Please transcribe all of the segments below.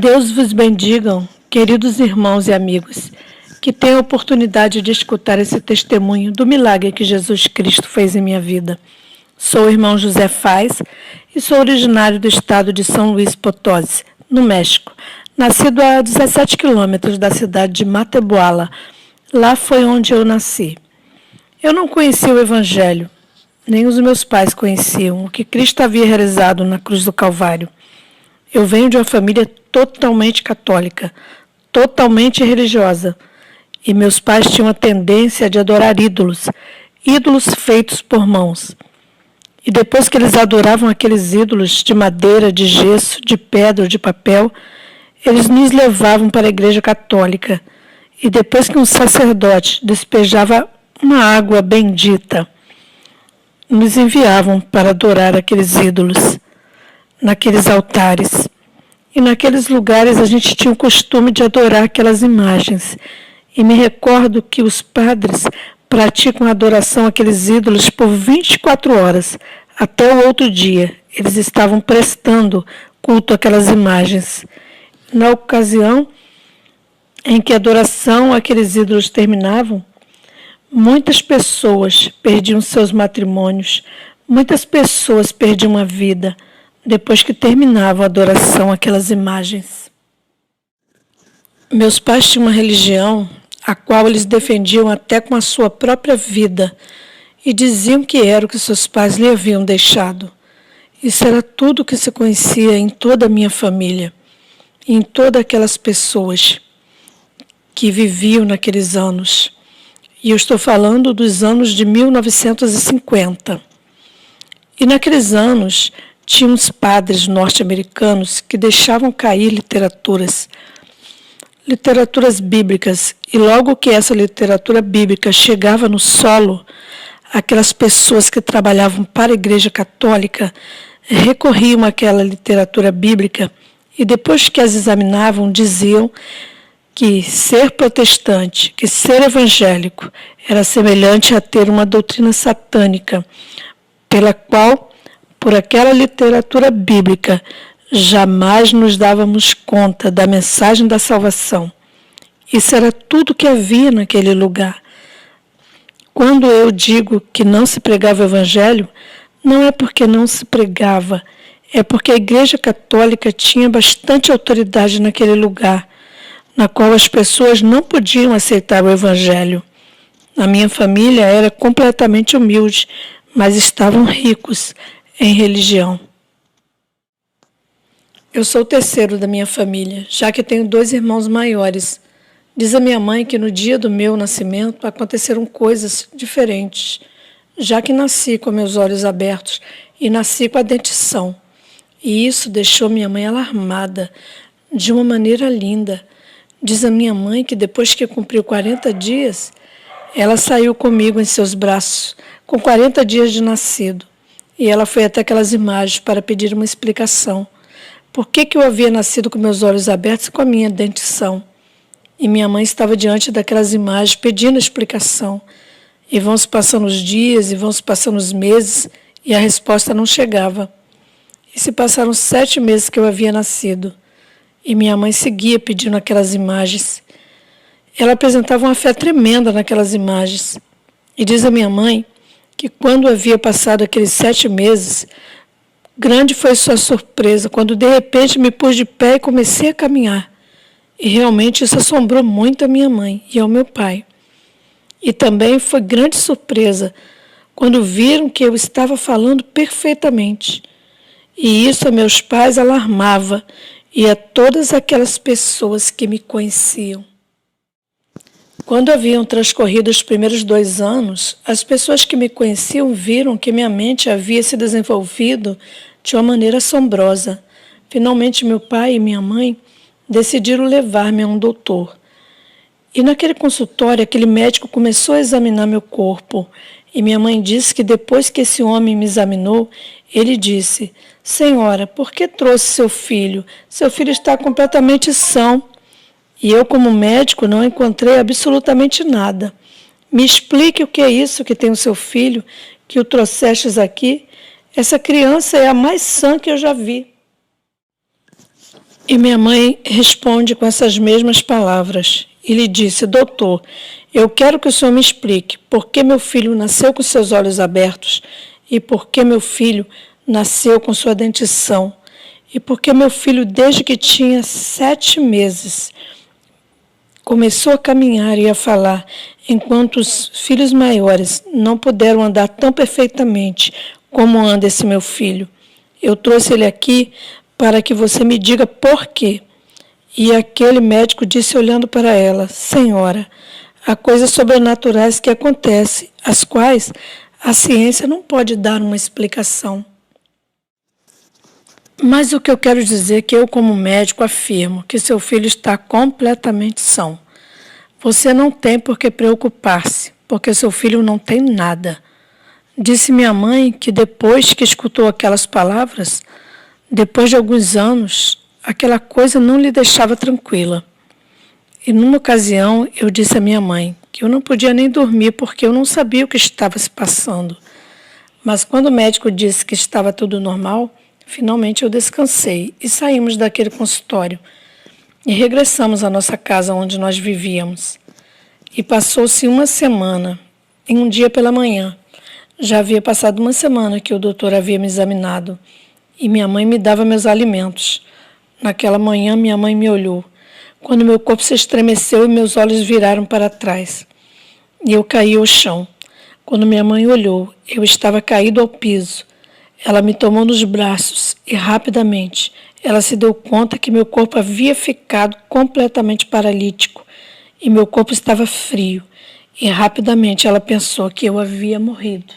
Deus vos bendigam, queridos irmãos e amigos, que tenham a oportunidade de escutar esse testemunho do milagre que Jesus Cristo fez em minha vida. Sou o irmão José Faz e sou originário do estado de São Luís Potosí, no México, nascido a 17 quilômetros da cidade de Matebuala. Lá foi onde eu nasci. Eu não conhecia o Evangelho, nem os meus pais conheciam o que Cristo havia realizado na cruz do Calvário. Eu venho de uma família totalmente católica, totalmente religiosa, e meus pais tinham a tendência de adorar ídolos feitos por mãos. E depois que eles adoravam aqueles ídolos de madeira, de gesso, de pedra ou de papel, eles nos levavam para a igreja católica. E depois que um sacerdote despejava uma água bendita, nos enviavam para adorar aqueles ídolos, naqueles altares. E naqueles lugares a gente tinha o costume de adorar aquelas imagens. E me recordo que os padres praticam a adoração àqueles ídolos por 24 horas, até o outro dia. Eles estavam prestando culto àquelas imagens. Na ocasião em que a adoração àqueles ídolos terminavam, muitas pessoas perdiam seus matrimônios, muitas pessoas perdiam a vida depois que terminavam a adoração àquelas imagens. Meus pais tinham uma religião a qual eles defendiam até com a sua própria vida e diziam que era o que seus pais lhe haviam deixado. Isso era tudo que se conhecia em toda a minha família, em todas aquelas pessoas que viviam naqueles anos. E eu estou falando dos anos de 1950. E naqueles anos, tinha uns padres norte-americanos que deixavam cair literaturas bíblicas. E logo que essa literatura bíblica chegava no solo, aquelas pessoas que trabalhavam para a Igreja Católica recorriam àquela literatura bíblica e depois que as examinavam, diziam que ser protestante, que ser evangélico, era semelhante a ter uma doutrina satânica, pela qual, por aquela literatura bíblica, jamais nos dávamos conta da mensagem da salvação. Isso era tudo que havia naquele lugar. Quando eu digo que não se pregava o evangelho, não é porque não se pregava, é porque a Igreja Católica tinha bastante autoridade naquele lugar, na qual as pessoas não podiam aceitar o evangelho. A minha família era completamente humilde, mas estavam ricos em religião. Eu sou o terceiro da minha família, já que tenho 2 irmãos maiores. Diz a minha mãe que no dia do meu nascimento aconteceram coisas diferentes, já que nasci com meus olhos abertos e nasci com a dentição. E isso deixou minha mãe alarmada, de uma maneira linda. Diz a minha mãe que depois que cumpriu 40 dias, ela saiu comigo em seus braços, com 40 dias de nascido. E ela foi até aquelas imagens para pedir uma explicação. Por que eu havia nascido com meus olhos abertos e com a minha dentição? E minha mãe estava diante daquelas imagens pedindo explicação. E vão se passando os dias, e vão se passando os meses, e a resposta não chegava. E se passaram 7 meses que eu havia nascido. E minha mãe seguia pedindo aquelas imagens. Ela apresentava uma fé tremenda naquelas imagens. E diz a minha mãe que quando havia passado aqueles 7 meses, grande foi sua surpresa, quando de repente me pus de pé e comecei a caminhar. E realmente isso assombrou muito a minha mãe e ao meu pai. E também foi grande surpresa quando viram que eu estava falando perfeitamente. E isso a meus pais alarmava e a todas aquelas pessoas que me conheciam. Quando haviam transcorrido os primeiros 2 anos, as pessoas que me conheciam viram que minha mente havia se desenvolvido de uma maneira assombrosa. Finalmente, meu pai e minha mãe decidiram levar-me a um doutor. E naquele consultório, aquele médico começou a examinar meu corpo. E minha mãe disse que depois que esse homem me examinou, ele disse: "Senhora, por que trouxe seu filho? Seu filho está completamente são." E eu, como médico, não encontrei absolutamente nada. Me explique o que é isso que tem o seu filho, que o trouxestes aqui. Essa criança é a mais sã que eu já vi. E minha mãe responde com essas mesmas palavras. E lhe disse: doutor, eu quero que o senhor me explique por que meu filho nasceu com seus olhos abertos e por que meu filho nasceu com sua dentição e por que meu filho, desde que tinha 7 meses, começou a caminhar e a falar, enquanto os filhos maiores não puderam andar tão perfeitamente como anda esse meu filho. Eu trouxe ele aqui para que você me diga por quê. E aquele médico disse, olhando para ela: senhora, há coisas sobrenaturais que acontecem, as quais a ciência não pode dar uma explicação. Mas o que eu quero dizer é que eu, como médico, afirmo que seu filho está completamente são. Você não tem por que preocupar-se, porque seu filho não tem nada. Disse minha mãe que depois que escutou aquelas palavras, depois de alguns anos, aquela coisa não lhe deixava tranquila. E numa ocasião eu disse à minha mãe que eu não podia nem dormir porque eu não sabia o que estava se passando. Mas quando o médico disse que estava tudo normal, finalmente eu descansei e saímos daquele consultório e regressamos à nossa casa onde nós vivíamos. E passou-se uma semana, em um dia pela manhã. Já havia passado uma semana que o doutor havia me examinado e minha mãe me dava meus alimentos. Naquela manhã minha mãe me olhou, quando meu corpo se estremeceu e meus olhos viraram para trás. E eu caí ao chão. Quando minha mãe olhou, eu estava caído ao piso. Ela me tomou nos braços e, rapidamente, ela se deu conta que meu corpo havia ficado completamente paralítico e meu corpo estava frio. E, rapidamente, ela pensou que eu havia morrido.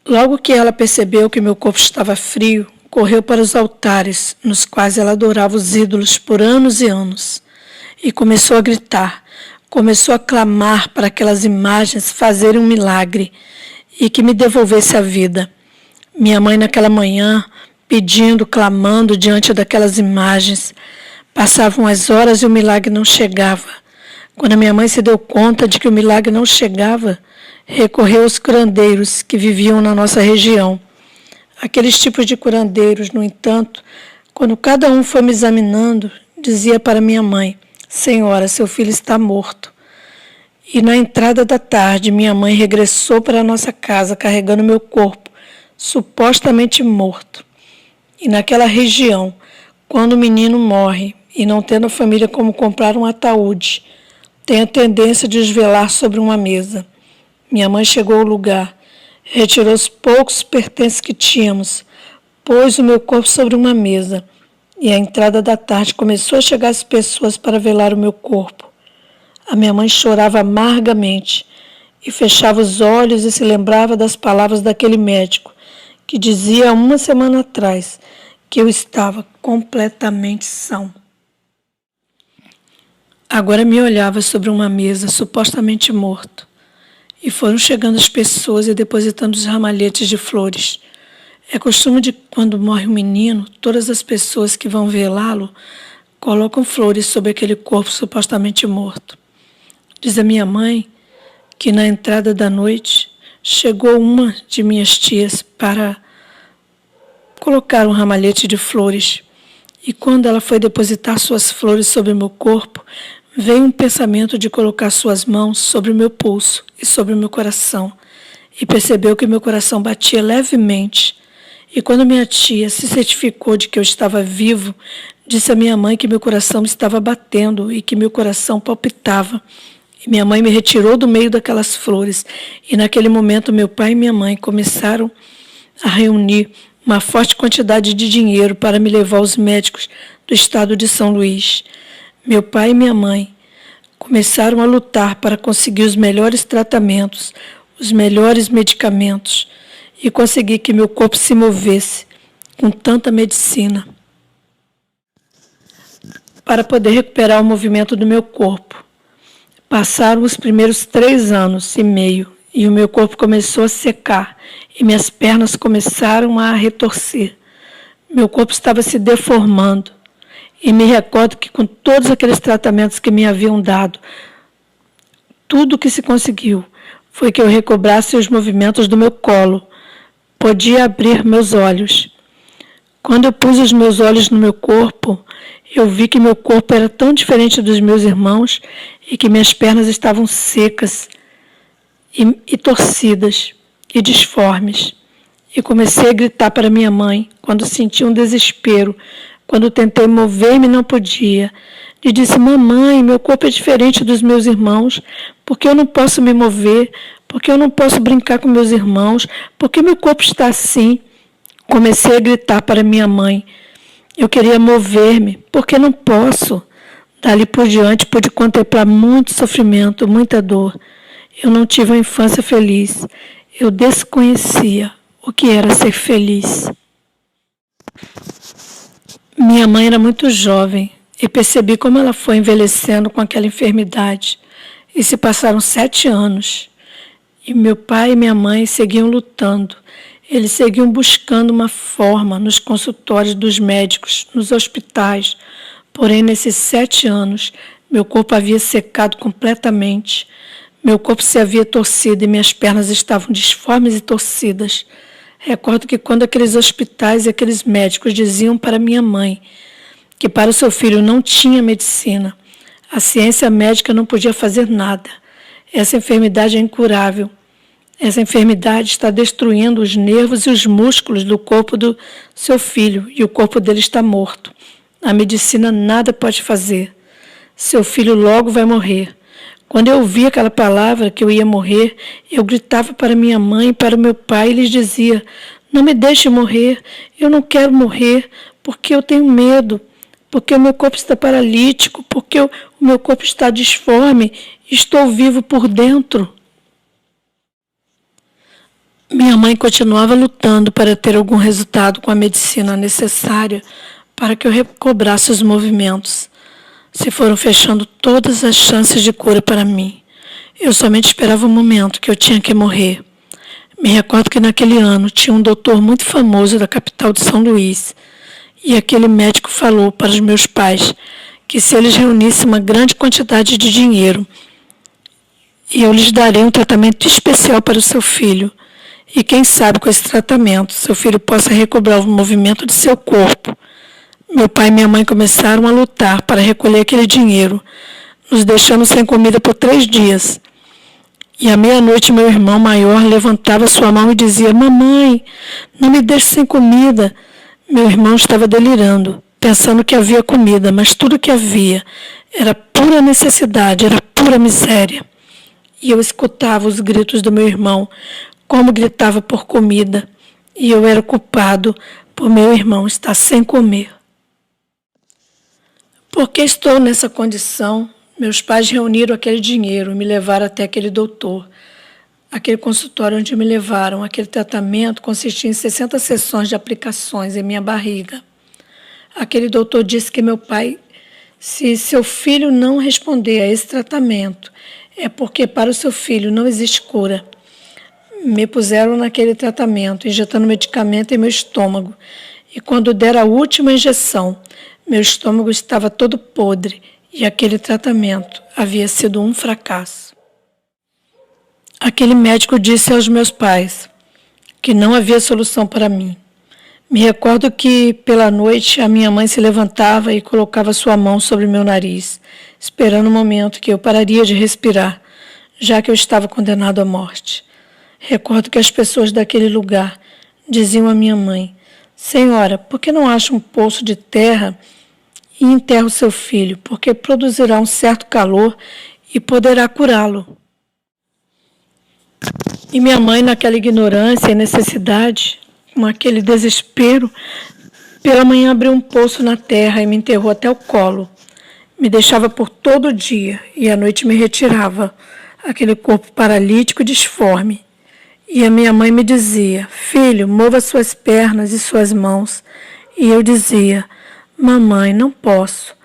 Logo que ela percebeu que meu corpo estava frio, correu para os altares, nos quais ela adorava os ídolos por anos e anos, e começou a gritar, começou a clamar para aquelas imagens fazerem um milagre e que me devolvesse a vida. Minha mãe, naquela manhã, pedindo, clamando diante daquelas imagens, passavam as horas e o milagre não chegava. Quando a minha mãe se deu conta de que o milagre não chegava, recorreu aos curandeiros que viviam na nossa região. Aqueles tipos de curandeiros, no entanto, quando cada um foi me examinando, dizia para minha mãe: senhora, seu filho está morto. E na entrada da tarde, minha mãe regressou para a nossa casa carregando meu corpo, supostamente morto. E naquela região, quando o menino morre e não tendo a família como comprar um ataúde, tem a tendência de os velar sobre uma mesa. Minha mãe chegou ao lugar, retirou os poucos pertences que tínhamos, pôs o meu corpo sobre uma mesa e à entrada da tarde começou a chegar as pessoas para velar o meu corpo. A minha mãe chorava amargamente e fechava os olhos e se lembrava das palavras daquele médico que dizia há uma semana atrás que eu estava completamente são. Agora me olhava sobre uma mesa supostamente morto e foram chegando as pessoas e depositando os ramalhetes de flores. É costume de quando morre um menino, todas as pessoas que vão velá-lo colocam flores sobre aquele corpo supostamente morto. Diz a minha mãe que na entrada da noite chegou uma de minhas tias para colocar um ramalhete de flores. E quando ela foi depositar suas flores sobre o meu corpo, veio um pensamento de colocar suas mãos sobre o meu pulso e sobre o meu coração. E percebeu que meu coração batia levemente. E quando minha tia se certificou de que eu estava vivo, disse à minha mãe que meu coração estava batendo e que meu coração palpitava. Minha mãe me retirou do meio daquelas flores e naquele momento meu pai e minha mãe começaram a reunir uma forte quantidade de dinheiro para me levar aos médicos do estado de São Luís. Meu pai e minha mãe começaram a lutar para conseguir os melhores tratamentos, os melhores medicamentos e conseguir que meu corpo se movesse com tanta medicina para poder recuperar o movimento do meu corpo. Passaram os primeiros 3 anos e meio e o meu corpo começou a secar e minhas pernas começaram a retorcer. Meu corpo estava se deformando e me recordo que com todos aqueles tratamentos que me haviam dado, tudo que se conseguiu foi que eu recobrasse os movimentos do meu colo. Podia abrir meus olhos. Quando eu pus os meus olhos no meu corpo, eu vi que meu corpo era tão diferente dos meus irmãos e que minhas pernas estavam secas e torcidas e disformes. E comecei a gritar para minha mãe quando senti um desespero. Quando tentei mover-me, não podia. E disse: mamãe, meu corpo é diferente dos meus irmãos, porque eu não posso me mover, porque eu não posso brincar com meus irmãos, porque meu corpo está assim. Comecei a gritar para minha mãe. Eu queria mover-me, porque não posso. Dali por diante pude contemplar muito sofrimento, muita dor. Eu não tive uma infância feliz. Eu desconhecia o que era ser feliz. Minha mãe era muito jovem e percebi como ela foi envelhecendo com aquela enfermidade. E se passaram 7 anos. E meu pai e minha mãe seguiam lutando. Eles seguiam buscando uma forma nos consultórios dos médicos, nos hospitais. Porém, nesses 7 anos, meu corpo havia secado completamente. Meu corpo se havia torcido e minhas pernas estavam disformes e torcidas. Recordo que quando aqueles hospitais e aqueles médicos diziam para minha mãe que para o seu filho não tinha medicina, a ciência médica não podia fazer nada. Essa enfermidade é incurável. Essa enfermidade está destruindo os nervos e os músculos do corpo do seu filho e o corpo dele está morto. A medicina nada pode fazer. Seu filho logo vai morrer. Quando eu ouvi aquela palavra que eu ia morrer, eu gritava para minha mãe e para o meu pai e lhes dizia: não me deixe morrer, eu não quero morrer, porque eu tenho medo, porque o meu corpo está paralítico, porque o meu corpo está disforme, estou vivo por dentro. Minha mãe continuava lutando para ter algum resultado com a medicina necessária para que eu recobrasse os movimentos. Se foram fechando todas as chances de cura para mim. Eu somente esperava o momento que eu tinha que morrer. Me recordo que naquele ano tinha um doutor muito famoso da capital de São Luís. E aquele médico falou para os meus pais que se eles reunissem uma grande quantidade de dinheiro, e eu lhes darei um tratamento especial para o seu filho. E quem sabe com esse tratamento, seu filho possa recobrar o movimento de seu corpo. Meu pai e minha mãe começaram a lutar para recolher aquele dinheiro, nos deixando sem comida por 3 dias. E à meia-noite meu irmão maior levantava sua mão e dizia: mamãe, não me deixe sem comida. Meu irmão estava delirando, pensando que havia comida, mas tudo que havia era pura necessidade, era pura miséria. E eu escutava os gritos do meu irmão, como gritava por comida, e eu era culpado por meu irmão estar sem comer. Porque estou nessa condição, meus pais reuniram aquele dinheiro e me levaram até aquele doutor. Aquele consultório onde me levaram, aquele tratamento consistia em 60 sessões de aplicações em minha barriga. Aquele doutor disse que meu pai, se seu filho não responder a esse tratamento, é porque para o seu filho não existe cura. Me puseram naquele tratamento, injetando medicamento em meu estômago. E quando deram a última injeção, meu estômago estava todo podre e aquele tratamento havia sido um fracasso. Aquele médico disse aos meus pais que não havia solução para mim. Me recordo que, pela noite, a minha mãe se levantava e colocava sua mão sobre meu nariz, esperando o momento que eu pararia de respirar, já que eu estava condenado à morte. Recordo que as pessoas daquele lugar diziam à minha mãe: Senhora, por que não acha um poço de terra e enterra o seu filho, porque produzirá um certo calor e poderá curá-lo? E minha mãe, naquela ignorância e necessidade, com aquele desespero, pela manhã abriu um poço na terra e me enterrou até o colo. Me deixava por todo o dia e à noite me retirava, aquele corpo paralítico e disforme. E a minha mãe me dizia: filho, mova suas pernas e suas mãos. E eu dizia: mamãe, não posso.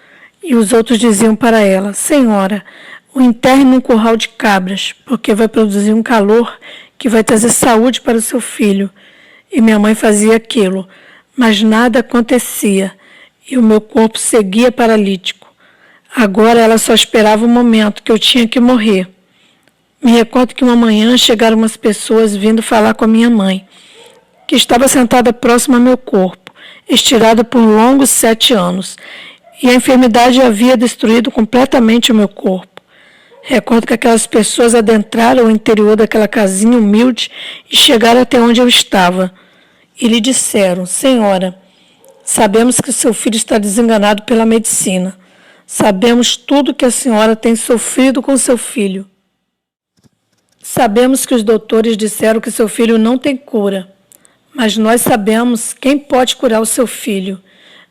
E os outros diziam para ela: senhora, o enterre num curral de cabras, porque vai produzir um calor que vai trazer saúde para o seu filho. E minha mãe fazia aquilo, mas nada acontecia, e o meu corpo seguia paralítico. Agora ela só esperava o momento que eu tinha que morrer. Me recordo que uma manhã chegaram umas pessoas vindo falar com a minha mãe, que estava sentada próxima ao meu corpo, estirada por longos 7 anos, e a enfermidade havia destruído completamente o meu corpo. Recordo que aquelas pessoas adentraram o interior daquela casinha humilde e chegaram até onde eu estava. E lhe disseram: Senhora, sabemos que seu filho está desenganado pela medicina. Sabemos tudo que a senhora tem sofrido com seu filho. Sabemos que os doutores disseram que seu filho não tem cura, mas nós sabemos quem pode curar o seu filho.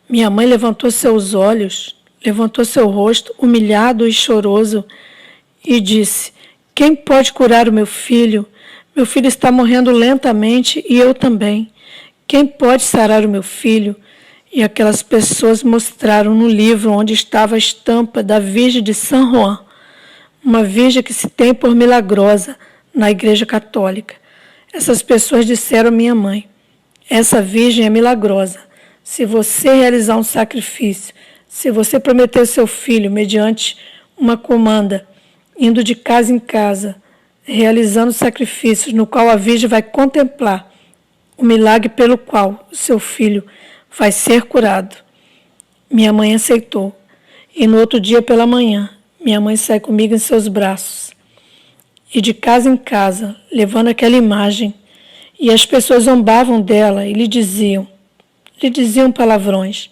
Minha mãe levantou seus olhos, levantou seu rosto, humilhado e choroso, e disse: Quem pode curar o meu filho? Meu filho está morrendo lentamente e eu também. Quem pode sarar o meu filho? E aquelas pessoas mostraram no livro onde estava a estampa da Virgem de San Juan, uma virgem que se tem por milagrosa na Igreja Católica. Essas pessoas disseram à minha mãe: essa virgem é milagrosa. Se você realizar um sacrifício, se você prometer seu filho mediante uma comanda, indo de casa em casa, realizando sacrifícios no qual a virgem vai contemplar o milagre pelo qual o seu filho vai ser curado. Minha mãe aceitou. E no outro dia pela manhã, minha mãe sai comigo em seus braços. E de casa em casa, levando aquela imagem. E as pessoas zombavam dela e lhe diziam palavrões.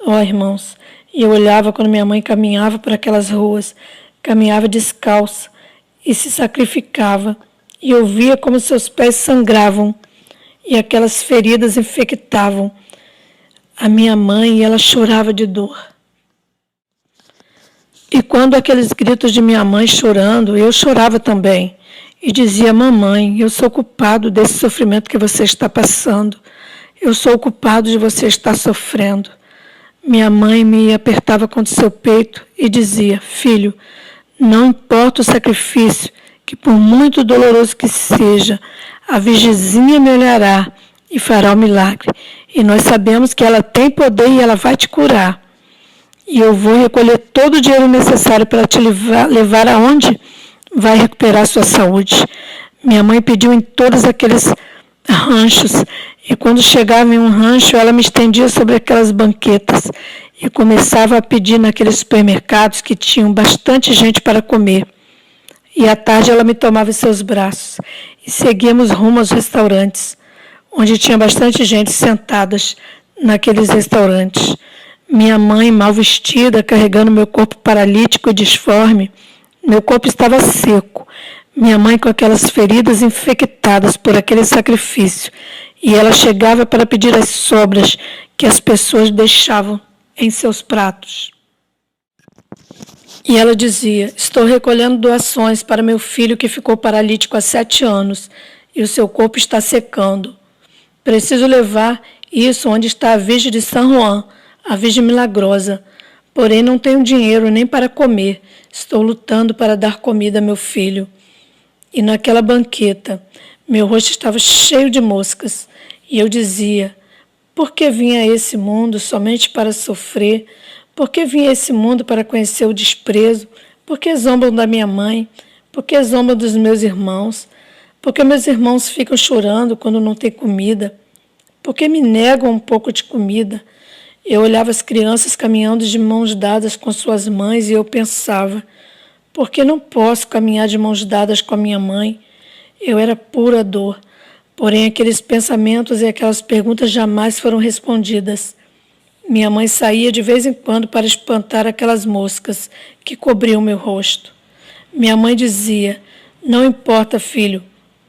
Irmãos, e eu olhava quando minha mãe caminhava por aquelas ruas, caminhava descalça e se sacrificava. E eu via como seus pés sangravam e aquelas feridas infectavam a minha mãe e ela chorava de dor. E quando aqueles gritos de minha mãe chorando, eu chorava também. E dizia: mamãe, eu sou culpado desse sofrimento que você está passando. Eu sou o culpado de você estar sofrendo. Minha mãe me apertava contra seu peito e dizia: filho, não importa o sacrifício, que por muito doloroso que seja, a Virgenzinha me olhará e fará o milagre. E nós sabemos que ela tem poder e ela vai te curar. E eu vou recolher todo o dinheiro necessário para te levar aonde vai recuperar sua saúde. Minha mãe pediu em todos aqueles ranchos. E quando chegava em um rancho, ela me estendia sobre aquelas banquetas e começava a pedir naqueles supermercados que tinham bastante gente para comer. E à tarde ela me tomava em seus braços e seguíamos rumo aos restaurantes, onde tinha bastante gente sentadas naqueles restaurantes. Minha mãe, mal vestida, carregando meu corpo paralítico e disforme. Meu corpo estava seco. Minha mãe com aquelas feridas infectadas por aquele sacrifício. E ela chegava para pedir as sobras que as pessoas deixavam em seus pratos. E ela dizia: estou recolhendo doações para meu filho que ficou paralítico há 7 anos e o seu corpo está secando. Preciso levar isso onde está a Virgem de San Juan, a Virgem Milagrosa. Porém, não tenho dinheiro nem para comer. Estou lutando para dar comida a meu filho. E naquela banqueta, meu rosto estava cheio de moscas. E eu dizia: por que vim a esse mundo somente para sofrer? Por que vim a esse mundo para conhecer o desprezo? Por que zombam da minha mãe? Por que zombam dos meus irmãos? Por que meus irmãos ficam chorando quando não tem comida? Por que me negam um pouco de comida? Eu olhava as crianças caminhando de mãos dadas com suas mães e eu pensava: por que não posso caminhar de mãos dadas com a minha mãe? Eu era pura dor. Porém, aqueles pensamentos e aquelas perguntas jamais foram respondidas. Minha mãe saía de vez em quando para espantar aquelas moscas que cobriam meu rosto. Minha mãe dizia: não importa, filho,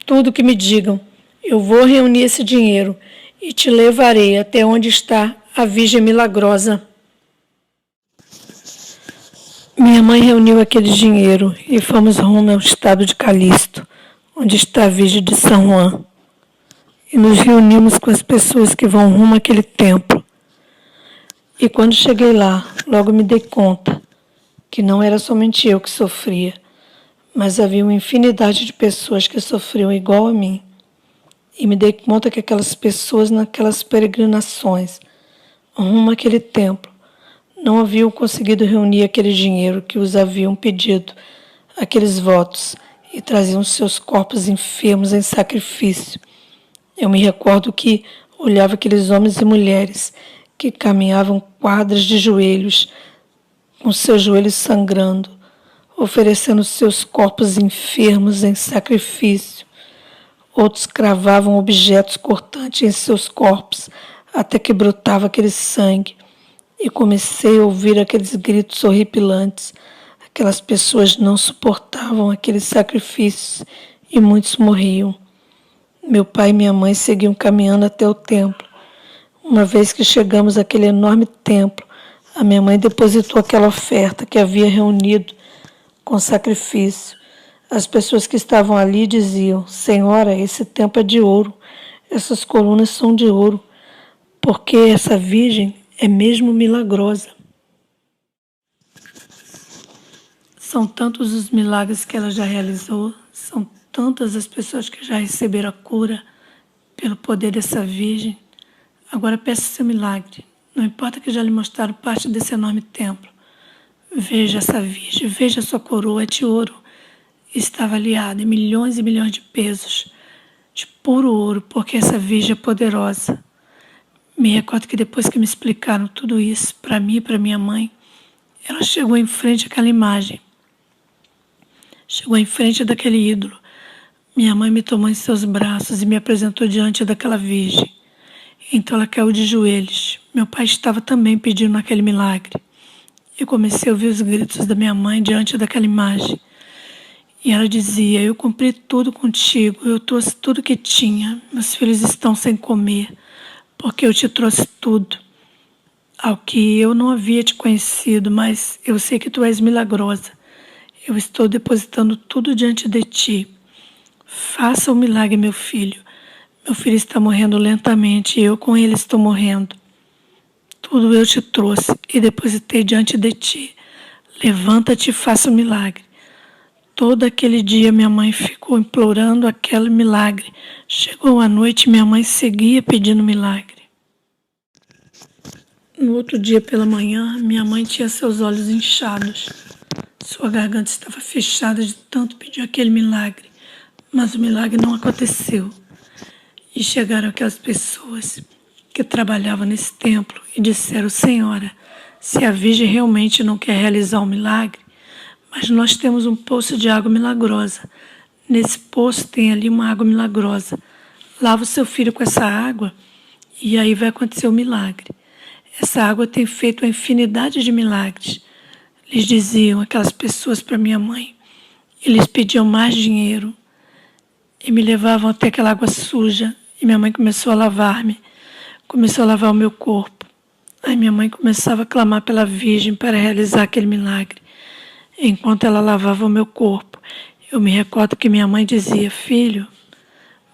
tudo o que me digam, eu vou reunir esse dinheiro e te levarei até onde está a Virgem Milagrosa. Minha mãe reuniu aquele dinheiro e fomos rumo ao estado de Calixto, onde está a Virgem de San Juan. E nos reunimos com as pessoas que vão rumo àquele templo. E quando cheguei lá, logo me dei conta que não era somente eu que sofria, mas havia uma infinidade de pessoas que sofriam igual a mim. E me dei conta que aquelas pessoas naquelas peregrinações rumo àquele templo não haviam conseguido reunir aquele dinheiro que os haviam pedido, aqueles votos, e traziam seus corpos enfermos em sacrifício. Eu me recordo que Olhava aqueles homens e mulheres que caminhavam quadras de joelhos, com seus joelhos sangrando, oferecendo seus corpos enfermos em sacrifício. Outros cravavam objetos cortantes em seus corpos, até que brotava aquele sangue. E comecei a ouvir aqueles gritos horripilantes. Aquelas pessoas não suportavam aqueles sacrifícios e muitos morriam. Meu pai e minha mãe seguiam caminhando até o templo. Uma vez que chegamos àquele enorme templo, a minha mãe depositou aquela oferta que havia reunido com sacrifício. As pessoas que estavam ali diziam: Senhora, esse templo é de ouro, essas colunas são de ouro, porque essa virgem é mesmo milagrosa. São tantos os milagres que ela já realizou, são tantas as pessoas que já receberam a cura pelo poder dessa virgem. Agora peça seu milagre. Não importa que já lhe mostraram parte desse enorme templo. Veja essa virgem, veja a sua coroa de ouro. Está avaliada em milhões e milhões de pesos, de puro ouro, porque essa virgem é poderosa. Me recordo que depois que me explicaram tudo isso, para mim e para minha mãe, ela chegou em frente àquela imagem. Chegou em frente daquele ídolo. Minha mãe me tomou em seus braços e me apresentou diante daquela virgem. Então ela caiu de joelhos. Meu pai estava também pedindo aquele milagre. Eu comecei a ouvir os gritos da minha mãe diante daquela imagem. E ela dizia: eu cumpri tudo contigo, eu trouxe tudo que tinha. Meus filhos estão sem comer, porque eu te trouxe tudo. Ao que eu não havia te conhecido, mas eu sei que tu és milagrosa. Eu estou depositando tudo diante de ti. Faça o milagre, meu filho. Meu filho está morrendo lentamente e eu com ele estou morrendo. Tudo eu te trouxe e depositei diante de ti. Levanta-te e faça o milagre. Todo aquele dia minha mãe ficou implorando aquele milagre. Chegou a noite e minha mãe seguia pedindo milagre. No outro dia pela manhã, minha mãe tinha seus olhos inchados. Sua garganta estava fechada de tanto pedir aquele milagre. Mas o milagre não aconteceu. E chegaram aquelas pessoas que trabalhavam nesse templo e disseram: Senhora, se a Virgem realmente não quer realizar um milagre, mas nós temos um poço de água milagrosa. Nesse poço tem ali uma água milagrosa. Lava o seu filho com essa água e aí vai acontecer o milagre. Essa água tem feito uma infinidade de milagres. Eles diziam, aquelas pessoas, para minha mãe. Eles pediam mais dinheiro e me levavam até aquela água suja. E minha mãe começou a lavar-me, começou a lavar o meu corpo. Aí minha mãe começava a clamar pela Virgem para realizar aquele milagre. Enquanto ela lavava o meu corpo, eu me recordo que minha mãe dizia: Filho,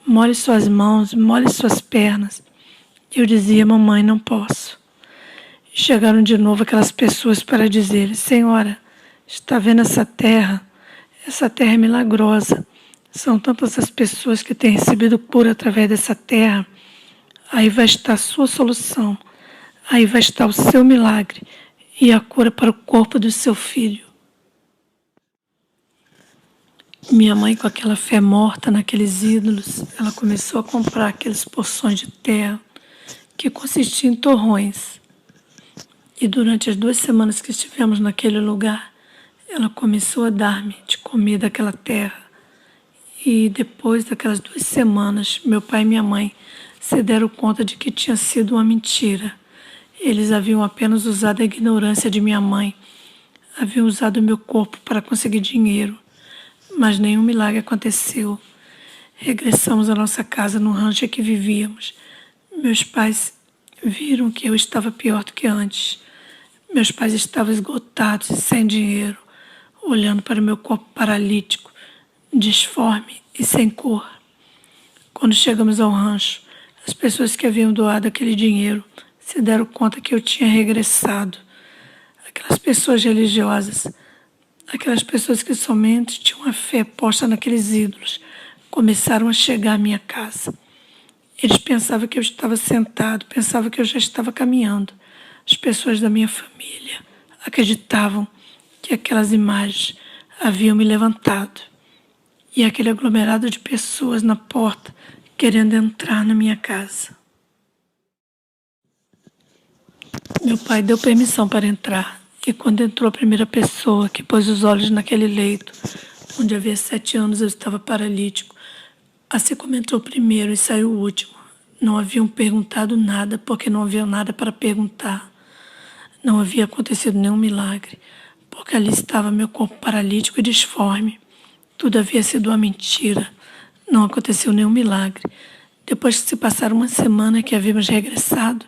molhe suas mãos, molhe suas pernas. Eu dizia: Mamãe, não posso. E chegaram de novo aquelas pessoas para dizer: Senhora, está vendo essa terra? Essa terra é milagrosa. São tantas as pessoas que têm recebido cura através dessa terra. Aí vai estar a sua solução. Aí vai estar o seu milagre e a cura para o corpo do seu filho. Minha mãe, com aquela fé morta naqueles ídolos, ela começou a comprar aqueles porções de terra que consistiam em torrões. E durante as 2 semanas que estivemos naquele lugar, ela começou a dar-me de comer daquela terra. E depois daquelas 2 semanas, meu pai e minha mãe se deram conta de que tinha sido uma mentira. Eles haviam apenas usado a ignorância de minha mãe, haviam usado o meu corpo para conseguir dinheiro. Mas nenhum milagre aconteceu. Regressamos à nossa casa no rancho em que vivíamos. Meus pais viram que eu estava pior do que antes. Meus pais estavam esgotados e sem dinheiro, olhando para o meu corpo paralítico, disforme e sem cor. Quando chegamos ao rancho, as pessoas que haviam doado aquele dinheiro se deram conta que eu tinha regressado. Aquelas pessoas religiosas, aquelas pessoas que somente tinham a fé posta naqueles ídolos, começaram a chegar à minha casa. Eles pensavam que eu estava sentado, pensavam que eu já estava caminhando. As pessoas da minha família acreditavam que aquelas imagens haviam me levantado. E aquele aglomerado de pessoas na porta querendo entrar na minha casa. Meu pai deu permissão para entrar, e quando entrou a primeira pessoa que pôs os olhos naquele leito, onde havia 7 anos eu estava paralítico, assim como entrou primeiro e saiu o último. Não haviam perguntado nada, porque não havia nada para perguntar. Não havia acontecido nenhum milagre, porque ali estava meu corpo paralítico e disforme. Tudo havia sido uma mentira. Não aconteceu nenhum milagre. Depois que se passaram uma semana que havíamos regressado,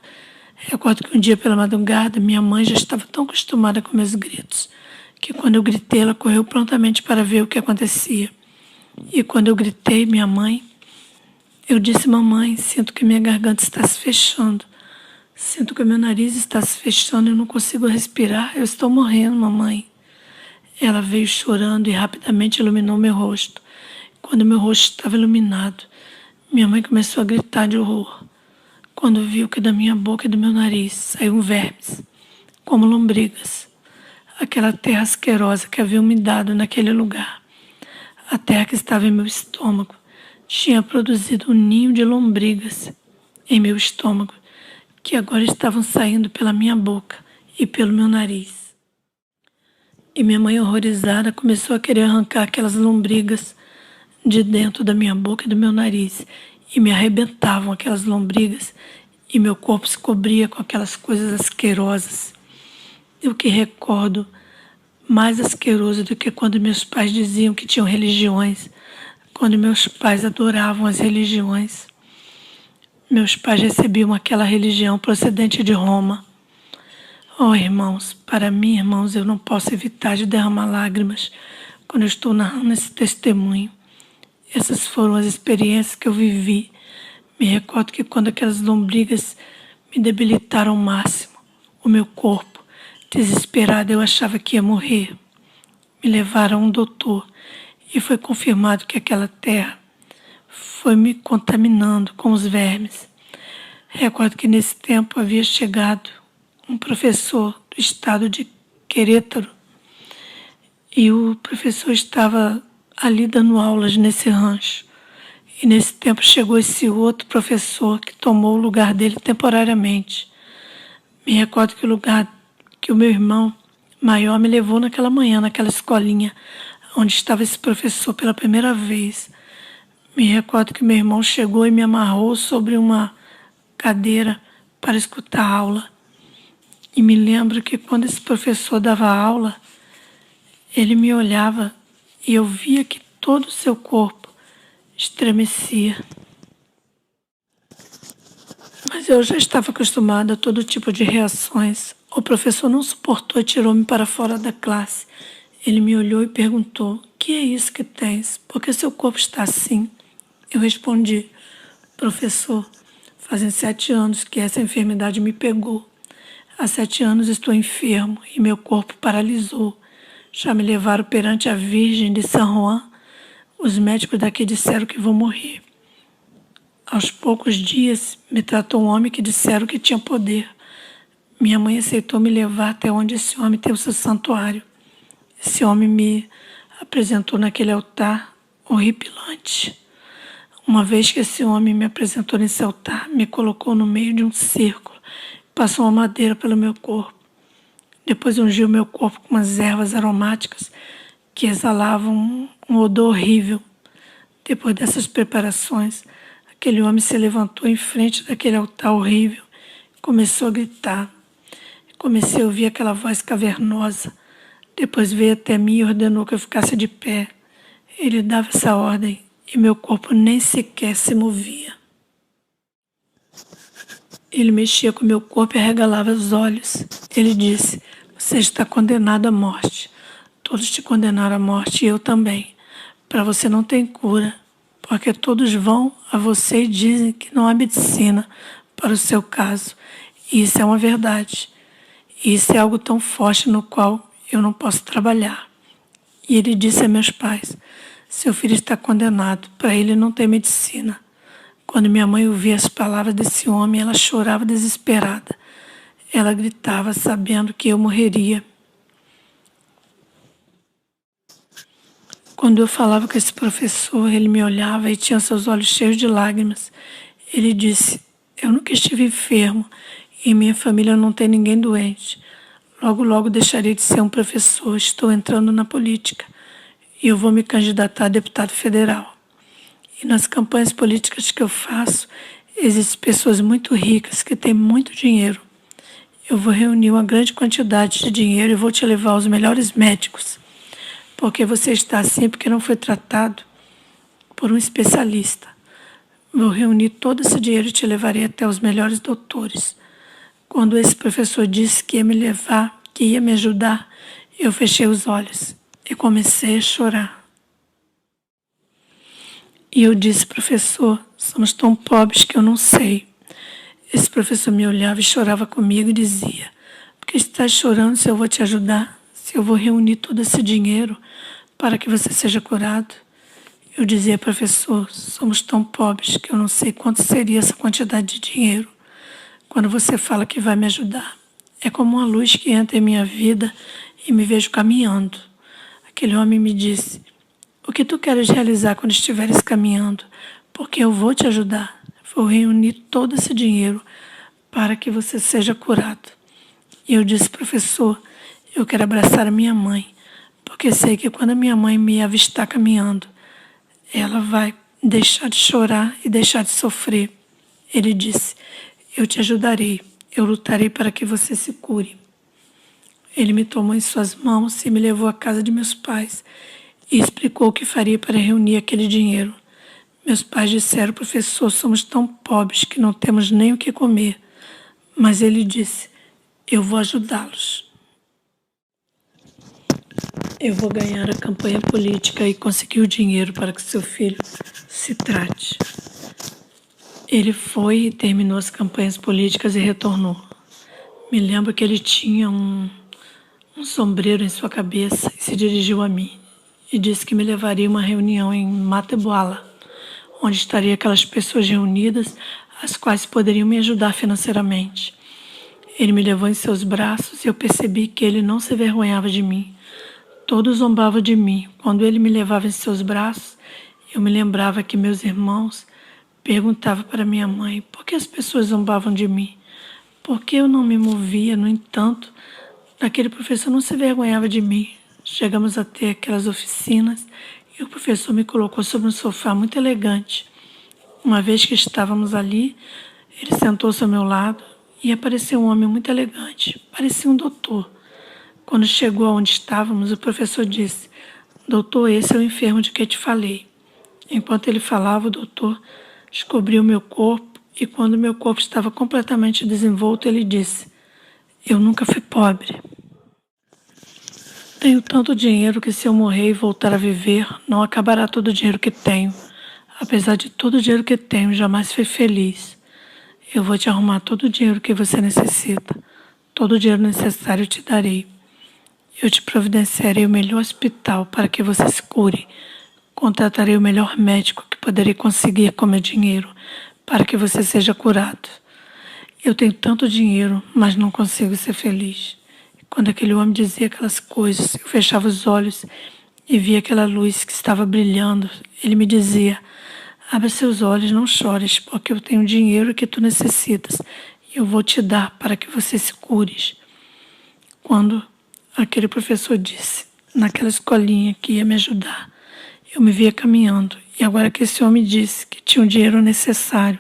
recordo que um dia pela madrugada minha mãe já estava tão acostumada com meus gritos que quando eu gritei ela correu prontamente para ver o que acontecia. E quando eu gritei, minha mãe, eu disse: mamãe, sinto que minha garganta está se fechando. Sinto que meu nariz está se fechando, eu não consigo respirar, eu estou morrendo, mamãe. Ela veio chorando e rapidamente iluminou meu rosto. Quando meu rosto estava iluminado, minha mãe começou a gritar de horror. Quando viu que da minha boca e do meu nariz saíam vermes, como lombrigas. Aquela terra asquerosa que havia me dado naquele lugar. A terra que estava em meu estômago tinha produzido um ninho de lombrigas em meu estômago, que agora estavam saindo pela minha boca e pelo meu nariz. E minha mãe, horrorizada, começou a querer arrancar aquelas lombrigas de dentro da minha boca e do meu nariz. E me arrebentavam aquelas lombrigas e meu corpo se cobria com aquelas coisas asquerosas. E o que recordo mais asqueroso do que quando meus pais diziam que tinham religiões, quando meus pais adoravam as religiões. Meus pais recebiam aquela religião procedente de Roma. Oh, irmãos, para mim, irmãos, eu não posso evitar de derramar lágrimas quando eu estou narrando esse testemunho. Essas foram as experiências que eu vivi. Me recordo que quando aquelas lombrigas me debilitaram ao máximo, o meu corpo, desesperado, eu achava que ia morrer. Me levaram a um doutor e foi confirmado que aquela terra foi me contaminando com os vermes. Recordo que nesse tempo havia chegado um professor do estado de Querétaro e o professor estava ali dando aulas nesse rancho. E nesse tempo chegou esse outro professor que tomou o lugar dele temporariamente. Me recordo que o lugar que o meu irmão maior me levou naquela manhã, naquela escolinha, onde estava esse professor pela primeira vez. Me recordo que meu irmão chegou e me amarrou sobre uma cadeira para escutar a aula. E me lembro que quando esse professor dava aula, ele me olhava e eu via que todo o seu corpo estremecia. Mas eu já estava acostumada a todo tipo de reações. O professor não suportou e tirou-me para fora da classe. Ele me olhou e perguntou: o que é isso que tens? Por que seu corpo está assim? Eu respondi: professor, fazem 7 anos que essa enfermidade me pegou. Há 7 anos estou enfermo e meu corpo paralisou. Já me levaram perante a Virgem de San Juan. Os médicos daqui disseram que vou morrer. Aos poucos dias, me tratou um homem que disseram que tinha poder. Minha mãe aceitou me levar até onde esse homem tem o seu santuário. Esse homem me apresentou naquele altar horripilante. Uma vez que esse homem me apresentou nesse altar, me colocou no meio de um círculo, passou uma madeira pelo meu corpo. Depois ungiu meu corpo com umas ervas aromáticas que exalavam um odor horrível. Depois dessas preparações, aquele homem se levantou em frente daquele altar horrível e começou a gritar. Comecei a ouvir aquela voz cavernosa. Depois veio até mim e ordenou que eu ficasse de pé. Ele dava essa ordem e meu corpo nem sequer se movia. Ele mexia com meu corpo e arregalava os olhos. Ele disse: você está condenado à morte. Todos te condenaram à morte e eu também. Para você não tem cura, porque todos vão a você e dizem que não há medicina para o seu caso. E isso é uma verdade. E isso é algo tão forte no qual eu não posso trabalhar. E ele disse a meus pais: seu filho está condenado, para ele não tem medicina. Quando minha mãe ouvia as palavras desse homem, ela chorava desesperada. Ela gritava, sabendo que eu morreria. Quando eu falava com esse professor, ele me olhava e tinha seus olhos cheios de lágrimas. Ele disse: eu nunca estive enfermo Em minha família não tem ninguém doente. Logo, logo deixarei de ser um professor. Estou entrando na política e eu vou me candidatar a deputado federal. E nas campanhas políticas que eu faço, existem pessoas muito ricas que têm muito dinheiro. Eu vou reunir uma grande quantidade de dinheiro e vou te levar aos melhores médicos. Porque você está assim porque não foi tratado por um especialista. Vou reunir todo esse dinheiro e te levarei até os melhores doutores. Quando esse professor disse que ia me levar, que ia me ajudar, eu fechei os olhos e comecei a chorar. E eu disse, professor, somos tão pobres que eu não sei. Esse professor me olhava e chorava comigo e dizia, por que estás chorando se eu vou te ajudar? Se eu vou reunir todo esse dinheiro para que você seja curado? Eu dizia, professor, somos tão pobres que eu não sei quanto seria essa quantidade de dinheiro. Quando você fala que vai me ajudar, é como uma luz que entra em minha vida e me vejo caminhando. Aquele homem me disse, o que tu queres realizar quando estiveres caminhando? Porque eu vou te ajudar. Vou reunir todo esse dinheiro para que você seja curado. E eu disse, professor, eu quero abraçar a minha mãe, porque sei que quando a minha mãe me avistar caminhando, ela vai deixar de chorar e deixar de sofrer. Ele disse, eu te ajudarei, eu lutarei para que você se cure. Ele me tomou em suas mãos e me levou à casa de meus pais e explicou o que faria para reunir aquele dinheiro. Meus pais disseram, professor, somos tão pobres que não temos nem o que comer. Mas ele disse, eu vou ajudá-los. Eu vou ganhar a campanha política e conseguir o dinheiro para que seu filho se trate. Ele foi e terminou as campanhas políticas e retornou. Me lembro que ele tinha um sombreiro em sua cabeça e se dirigiu a mim e disse que me levaria a uma reunião em Matebuala, onde estariam aquelas pessoas reunidas, as quais poderiam me ajudar financeiramente. Ele me levou em seus braços e eu percebi que ele não se envergonhava de mim. Todos zombavam de mim. Quando ele me levava em seus braços, eu me lembrava que meus irmãos perguntavam para minha mãe por que as pessoas zombavam de mim. Por que eu não me movia? No entanto, aquele professor não se envergonhava de mim. Chegamos a ter aquelas oficinas e o professor me colocou sobre um sofá muito elegante. Uma vez que estávamos ali, ele sentou-se ao meu lado e apareceu um homem muito elegante, parecia um doutor. Quando chegou aonde estávamos, o professor disse, doutor, esse é o enfermo de que te falei. Enquanto ele falava, o doutor descobriu meu corpo e quando meu corpo estava completamente desenvolto, ele disse, eu nunca fui pobre. Tenho tanto dinheiro que se eu morrer e voltar a viver, não acabará todo o dinheiro que tenho. Apesar de todo o dinheiro que tenho, jamais fui feliz. Eu vou te arrumar todo o dinheiro que você necessita. Todo o dinheiro necessário eu te darei. Eu te providenciarei o melhor hospital para que você se cure. Contratarei o melhor médico que poderei conseguir com meu dinheiro para que você seja curado. Eu tenho tanto dinheiro, mas não consigo ser feliz. Quando aquele homem dizia aquelas coisas, eu fechava os olhos e via aquela luz que estava brilhando. Ele me dizia, abre seus olhos, não chores, porque eu tenho o dinheiro que tu necessitas e eu vou te dar para que você se cures. Quando aquele professor disse, naquela escolinha que ia me ajudar, eu me via caminhando. E agora que esse homem disse que tinha o dinheiro necessário,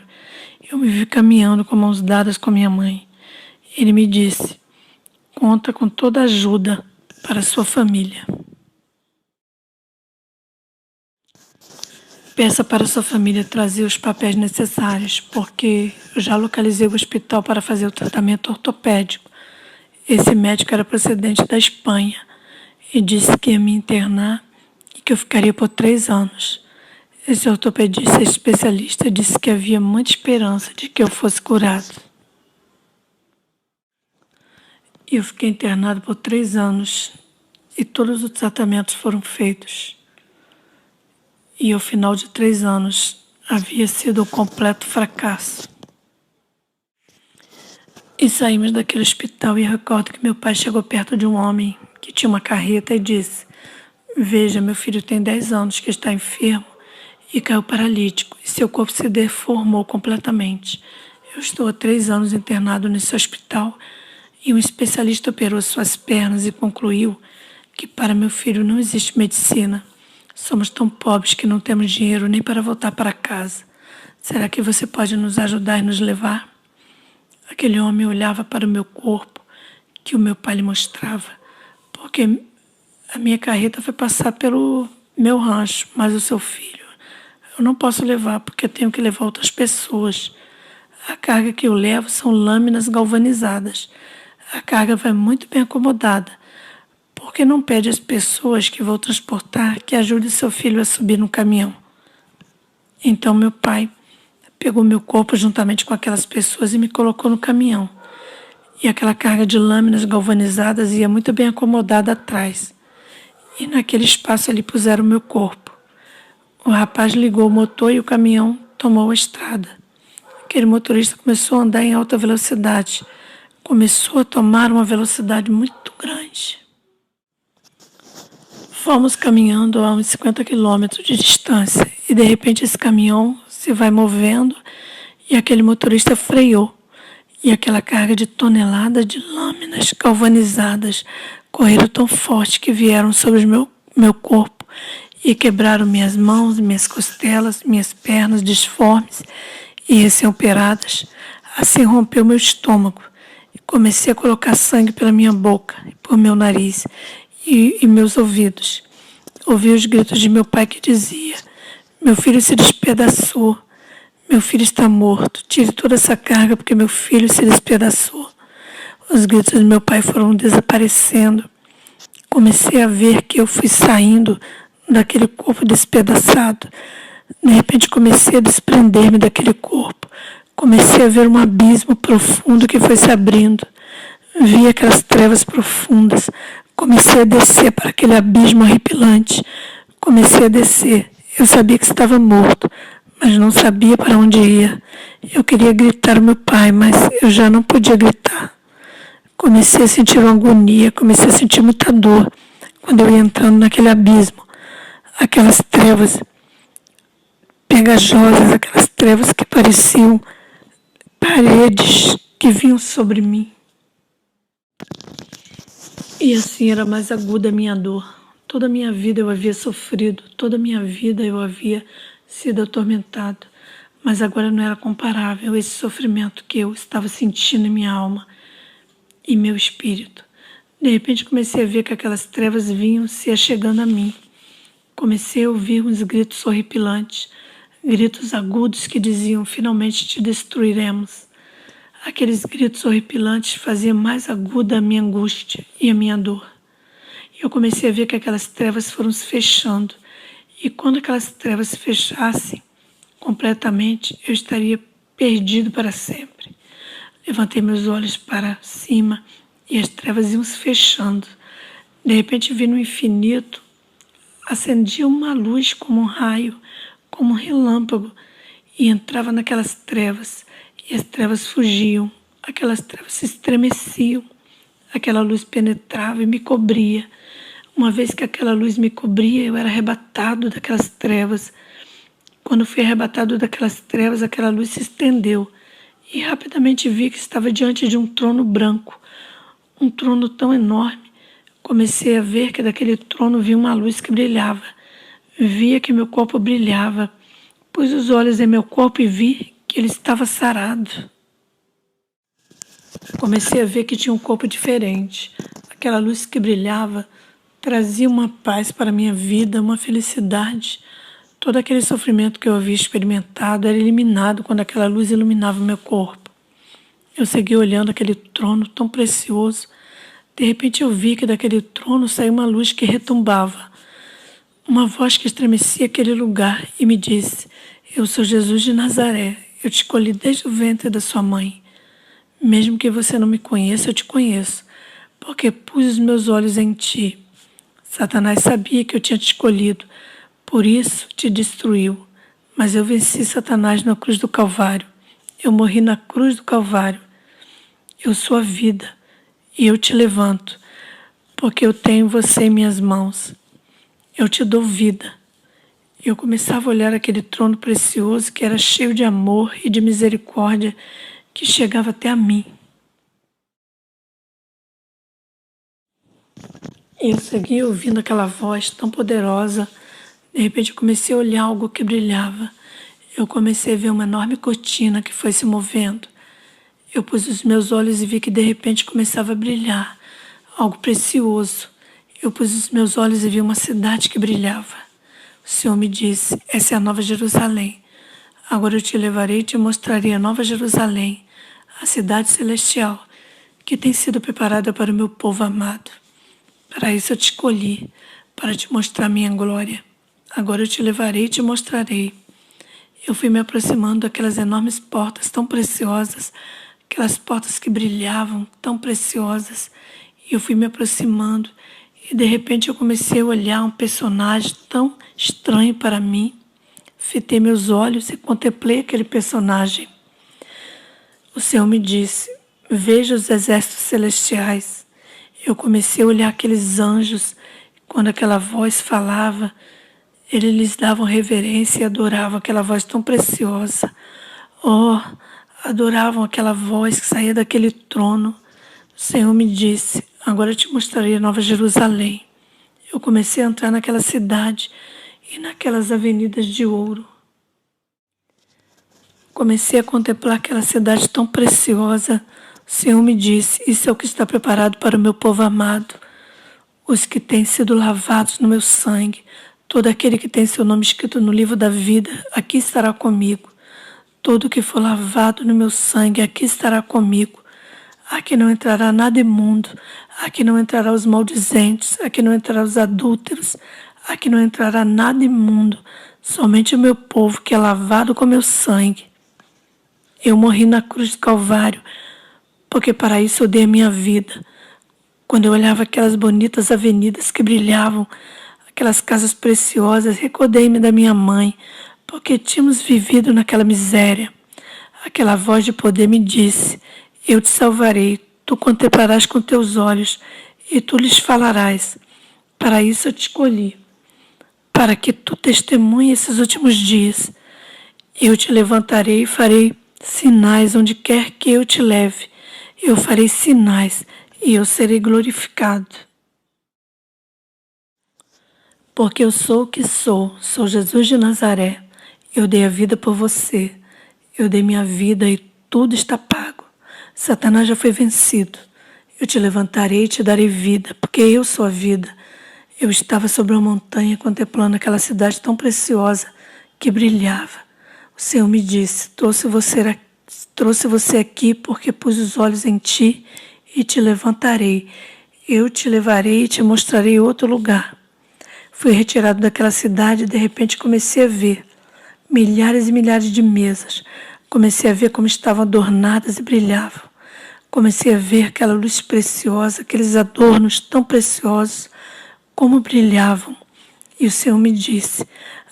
eu me vi caminhando com mãos dadas com minha mãe. Ele me disse, conta com toda a ajuda para a sua família. Peça para sua família trazer os papéis necessários, porque eu já localizei o hospital para fazer o tratamento ortopédico. Esse médico era procedente da Espanha e disse que ia me internar e que eu ficaria por 3 anos. Esse ortopedista especialista disse que havia muita esperança de que eu fosse curado. Eu fiquei internado por 3 anos e todos os tratamentos foram feitos. E ao final de 3 anos havia sido um completo fracasso. E saímos daquele hospital e recordo que meu pai chegou perto de um homem que tinha uma carreta e disse, veja, meu filho tem 10 anos que está enfermo e caiu paralítico e seu corpo se deformou completamente. Eu estou há 3 anos internado nesse hospital e um especialista operou suas pernas e concluiu que para meu filho não existe medicina. Somos tão pobres que não temos dinheiro nem para voltar para casa. Será que você pode nos ajudar e nos levar? Aquele homem olhava para o meu corpo, que o meu pai lhe mostrava, porque a minha carreta foi passar pelo meu rancho, mas o seu filho eu não posso levar porque eu tenho que levar outras pessoas. A carga que eu levo são lâminas galvanizadas. A carga vai muito bem acomodada. Por que não pede às pessoas que vou transportar que ajude seu filho a subir no caminhão? Então meu pai pegou meu corpo juntamente com aquelas pessoas e me colocou no caminhão. E aquela carga de lâminas galvanizadas ia muito bem acomodada atrás. E naquele espaço ali puseram meu corpo. O rapaz ligou o motor e o caminhão tomou a estrada. Aquele motorista começou a andar em alta velocidade. Começou a tomar uma velocidade muito grande. Fomos caminhando a uns 50 quilômetros de distância e de repente esse caminhão se vai movendo e aquele motorista freou. E aquela carga de toneladas de lâminas galvanizadas correram tão forte que vieram sobre o meu corpo e quebraram minhas mãos, minhas costelas, minhas pernas disformes e recém-operadas. Assim rompeu meu estômago e comecei a colocar sangue pela minha boca e por meu nariz e meus ouvidos. Ouvi os gritos de meu pai que dizia: meu filho se despedaçou. Meu filho está morto. Tire toda essa carga porque meu filho se despedaçou. Os gritos do meu pai foram desaparecendo. Comecei a ver que eu fui saindo daquele corpo despedaçado. De repente comecei a desprender-me daquele corpo. Comecei a ver um abismo profundo que foi se abrindo. Vi aquelas trevas profundas. Comecei a descer para aquele abismo horripilante. Comecei a descer. Eu sabia que estava morto, mas não sabia para onde ia. Eu queria gritar ao meu pai, mas eu já não podia gritar. Comecei a sentir uma agonia, comecei a sentir muita dor quando eu ia entrando naquele abismo. Aquelas trevas pegajosas, aquelas trevas que pareciam paredes que vinham sobre mim. E assim era mais aguda a minha dor. Toda a minha vida eu havia sofrido, toda a minha vida eu havia sido atormentado, mas agora não era comparável esse sofrimento que eu estava sentindo em minha alma e meu espírito. De repente comecei a ver que aquelas trevas vinham se achegando a mim. Comecei a ouvir uns gritos horripilantes, gritos agudos que diziam: finalmente te destruiremos. Aqueles gritos horripilantes faziam mais aguda a minha angústia e a minha dor. Eu comecei a ver que aquelas trevas foram se fechando. E quando aquelas trevas se fechassem completamente, eu estaria perdido para sempre. Levantei meus olhos para cima e as trevas iam se fechando. De repente vi no infinito, acendia uma luz como um raio, como um relâmpago, e entrava naquelas trevas, e as trevas fugiam, aquelas trevas se estremeciam, aquela luz penetrava e me cobria. Uma vez que aquela luz me cobria, eu era arrebatado daquelas trevas. Quando fui arrebatado daquelas trevas, aquela luz se estendeu e rapidamente vi que estava diante de um trono branco, um trono tão enorme. Comecei a ver que daquele trono vinha uma luz que brilhava. Via que meu corpo brilhava. Pus os olhos em meu corpo e vi que ele estava sarado. Comecei a ver que tinha um corpo diferente. Aquela luz que brilhava trazia uma paz para a minha vida, uma felicidade. Todo aquele sofrimento que eu havia experimentado era eliminado quando aquela luz iluminava o meu corpo. Eu segui olhando aquele trono tão precioso. De repente eu vi que daquele trono saiu uma luz que retumbava. Uma voz que estremecia aquele lugar e me disse: eu sou Jesus de Nazaré, eu te escolhi desde o ventre da sua mãe. Mesmo que você não me conheça, eu te conheço, porque pus os meus olhos em ti. Satanás sabia que eu tinha te escolhido, por isso te destruiu. Mas eu venci Satanás na cruz do Calvário. Eu morri na cruz do Calvário. Eu sou a vida e eu te levanto, porque eu tenho você em minhas mãos. Eu te dou vida. Eu começava a olhar aquele trono precioso que era cheio de amor e de misericórdia que chegava até a mim. Eu segui ouvindo aquela voz tão poderosa. De repente eu comecei a olhar algo que brilhava. Eu comecei a ver uma enorme cortina que foi se movendo. Eu pus os meus olhos e vi que de repente começava a brilhar algo precioso. Eu pus os meus olhos e vi uma cidade que brilhava. O Senhor me disse: essa é a Nova Jerusalém. Agora eu te levarei e te mostrarei a Nova Jerusalém, a cidade celestial, que tem sido preparada para o meu povo amado. Para isso eu te escolhi, para te mostrar minha glória. Agora eu te levarei e te mostrarei. Eu fui me aproximando daquelas enormes portas tão preciosas, aquelas portas que brilhavam, tão preciosas. E eu fui me aproximando e de repente eu comecei a olhar um personagem tão estranho para mim. Fitei meus olhos e contemplei aquele personagem. O Senhor me disse: veja os exércitos celestiais. Eu comecei a olhar aqueles anjos. Quando aquela voz falava, eles lhes davam reverência e adoravam aquela voz tão preciosa. Oh, adoravam aquela voz que saía daquele trono. O Senhor me disse: agora eu te mostrarei a Nova Jerusalém. Eu comecei a entrar naquela cidade e naquelas avenidas de ouro. Comecei a contemplar aquela cidade tão preciosa. O Senhor me disse: isso é o que está preparado para o meu povo amado, os que têm sido lavados no meu sangue. Todo aquele que tem seu nome escrito no livro da vida, aqui estará comigo. Todo que for lavado no meu sangue, aqui estará comigo. Aqui não entrará nada imundo, aqui não entrará os maldizentes, aqui não entrará os adúlteros, aqui não entrará nada imundo, somente o meu povo que é lavado com meu sangue. Eu morri na cruz do Calvário, porque para isso eu dei a minha vida. Quando eu olhava aquelas bonitas avenidas que brilhavam, aquelas casas preciosas, recordei-me da minha mãe, porque tínhamos vivido naquela miséria. Aquela voz de poder me disse: eu te salvarei, tu contemplarás com teus olhos e tu lhes falarás. Para isso eu te escolhi, para que tu testemunhes esses últimos dias. Eu te levantarei e farei sinais onde quer que eu te leve. Eu farei sinais e eu serei glorificado. Porque eu sou o que sou Jesus de Nazaré. Eu dei a vida por você. Eu dei minha vida e tudo está pago. Satanás já foi vencido. Eu te levantarei e te darei vida, porque eu sou a vida. Eu estava sobre uma montanha contemplando aquela cidade tão preciosa que brilhava. O Senhor me disse: trouxe você aqui porque pus os olhos em ti e te levantarei. Eu te levarei e te mostrarei outro lugar. Fui retirado daquela cidade e de repente comecei a ver milhares e milhares de mesas. Comecei a ver como estavam adornadas e brilhavam. Comecei a ver aquela luz preciosa, aqueles adornos tão preciosos, como brilhavam. E o Senhor me disse: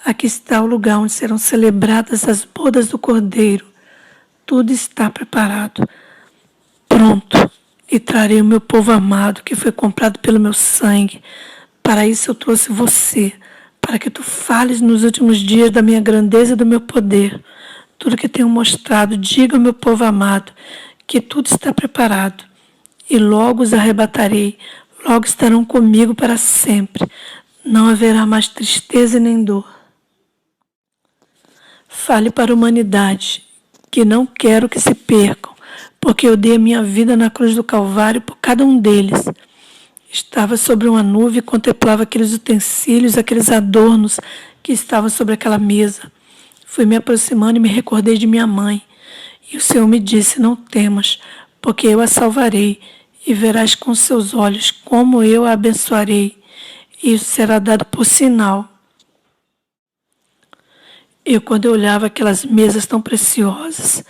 aqui está o lugar onde serão celebradas as bodas do Cordeiro. Tudo está preparado, pronto, e trarei o meu povo amado, que foi comprado pelo meu sangue. Para isso eu trouxe você, para que tu fales nos últimos dias da minha grandeza e do meu poder. Tudo que tenho mostrado, diga ao meu povo amado, que tudo está preparado. E logo os arrebatarei, logo estarão comigo para sempre. Não haverá mais tristeza nem dor. Fale para a humanidade que não quero que se percam, porque eu dei a minha vida na cruz do Calvário por cada um deles. Estava sobre uma nuvem e contemplava aqueles utensílios, aqueles adornos que estavam sobre aquela mesa. Fui me aproximando e me recordei de minha mãe. E o Senhor me disse: não temas, porque eu a salvarei, e verás com seus olhos como eu a abençoarei. Isso será dado por sinal. Quando eu olhava aquelas mesas tão preciosas,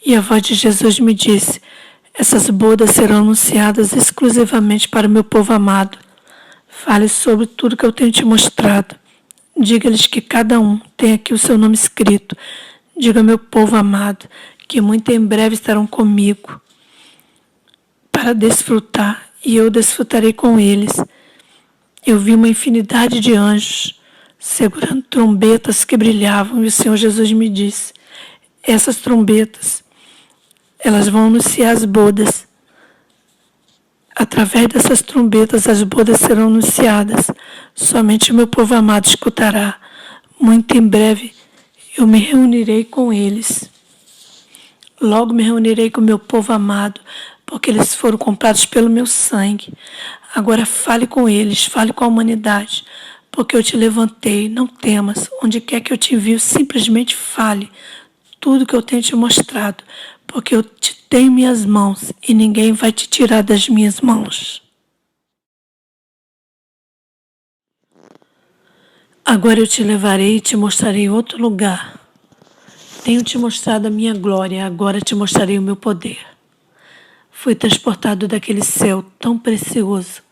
e a voz de Jesus me disse: essas bodas serão anunciadas exclusivamente para o meu povo amado. Fale sobre tudo que eu tenho te mostrado. Diga-lhes que cada um tem aqui o seu nome escrito. Diga ao meu povo amado que muito em breve estarão comigo para desfrutar, e eu desfrutarei com eles. Eu vi uma infinidade de anjos segurando trombetas que brilhavam, e o Senhor Jesus me disse: essas trombetas Elas vão anunciar as bodas. Através dessas trombetas, as bodas serão anunciadas. Somente o meu povo amado escutará. Muito em breve, eu me reunirei com eles. Logo me reunirei com o meu povo amado, porque eles foram comprados pelo meu sangue. Agora fale com eles, fale com a humanidade, porque eu te levantei, não temas. Onde quer que eu te envie, simplesmente fale tudo que eu tenho te mostrado, porque eu te tenho em minhas mãos e ninguém vai te tirar das minhas mãos. Agora eu te levarei e te mostrarei outro lugar. Tenho te mostrado a minha glória, agora te mostrarei o meu poder. Fui transportado daquele céu tão precioso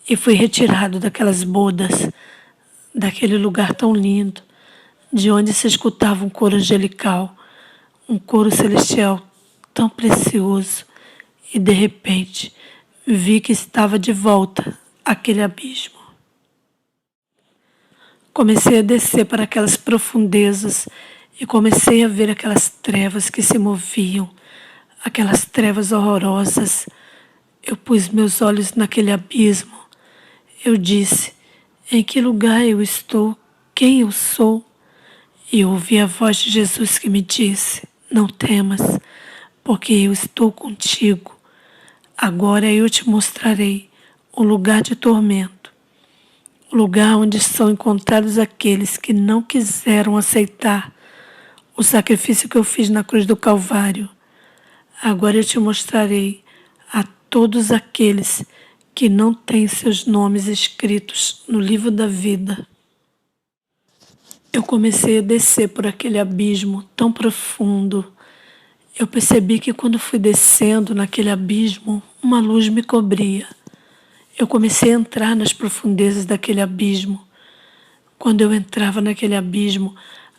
e fui retirado daquelas bodas, daquele lugar tão lindo, de onde se escutava um coro angelical, um coro celestial tão precioso, e de repente vi que estava de volta àquele abismo. Comecei a descer para aquelas profundezas e comecei a ver aquelas trevas que se moviam, aquelas trevas horrorosas. Eu pus meus olhos naquele abismo. Eu disse, em que lugar eu estou? Quem eu sou? E eu ouvi a voz de Jesus que me disse, não temas, porque eu estou contigo. Agora eu te mostrarei o lugar de tormento, o lugar onde são encontrados aqueles que não quiseram aceitar o sacrifício que eu fiz na cruz do Calvário. Agora eu te mostrarei a todos aqueles que não têm seus nomes escritos no livro da vida. Eu comecei a descer por aquele abismo tão profundo. Eu percebi que quando fui descendo naquele abismo, uma luz me cobria. Eu comecei a entrar nas profundezas daquele abismo. Quando eu entrava naquele abismo,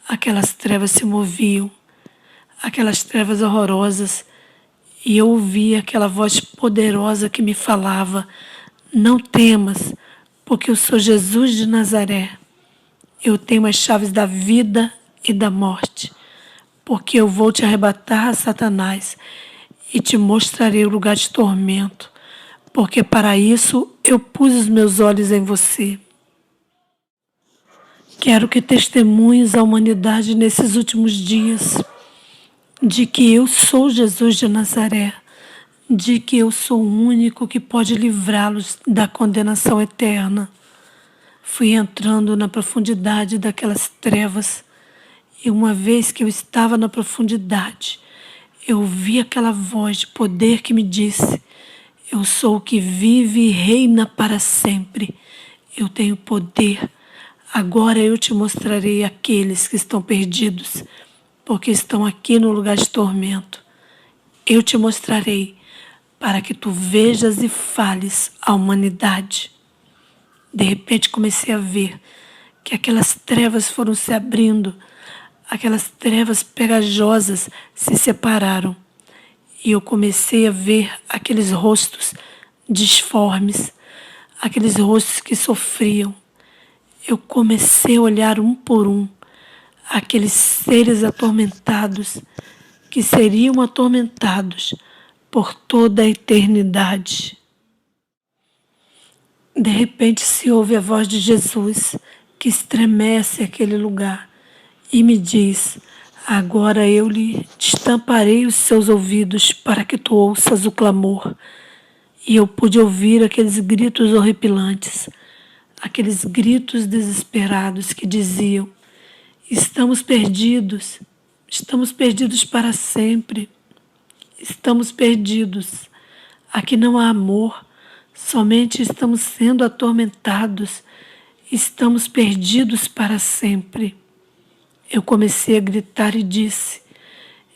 aquelas trevas se moviam, aquelas trevas horrorosas, e eu ouvia aquela voz poderosa que me falava, não temas, porque eu sou Jesus de Nazaré. Eu tenho as chaves da vida e da morte, porque eu vou te arrebatar a Satanás e te mostrarei o lugar de tormento, porque para isso eu pus os meus olhos em você. Quero que testemunhes à humanidade nesses últimos dias de que eu sou Jesus de Nazaré, de que eu sou o único que pode livrá-los da condenação eterna. Fui entrando na profundidade daquelas trevas e uma vez que eu estava na profundidade, eu ouvi aquela voz de poder que me disse, eu sou o que vive e reina para sempre. Eu tenho poder. Agora eu te mostrarei aqueles que estão perdidos, porque estão aqui no lugar de tormento. Eu te mostrarei para que tu vejas e fales à humanidade. De repente comecei a ver que aquelas trevas foram se abrindo, aquelas trevas pegajosas se separaram. E eu comecei a ver aqueles rostos disformes, aqueles rostos que sofriam. Eu comecei a olhar um por um, aqueles seres atormentados, que seriam atormentados por toda a eternidade. De repente se ouve a voz de Jesus, que estremece aquele lugar, e me diz, agora eu lhe destamparei os seus ouvidos para que tu ouças o clamor. E eu pude ouvir aqueles gritos horripilantes, aqueles gritos desesperados que diziam, estamos perdidos para sempre, estamos perdidos, aqui não há amor, somente estamos sendo atormentados, estamos perdidos para sempre. Eu comecei a gritar e disse,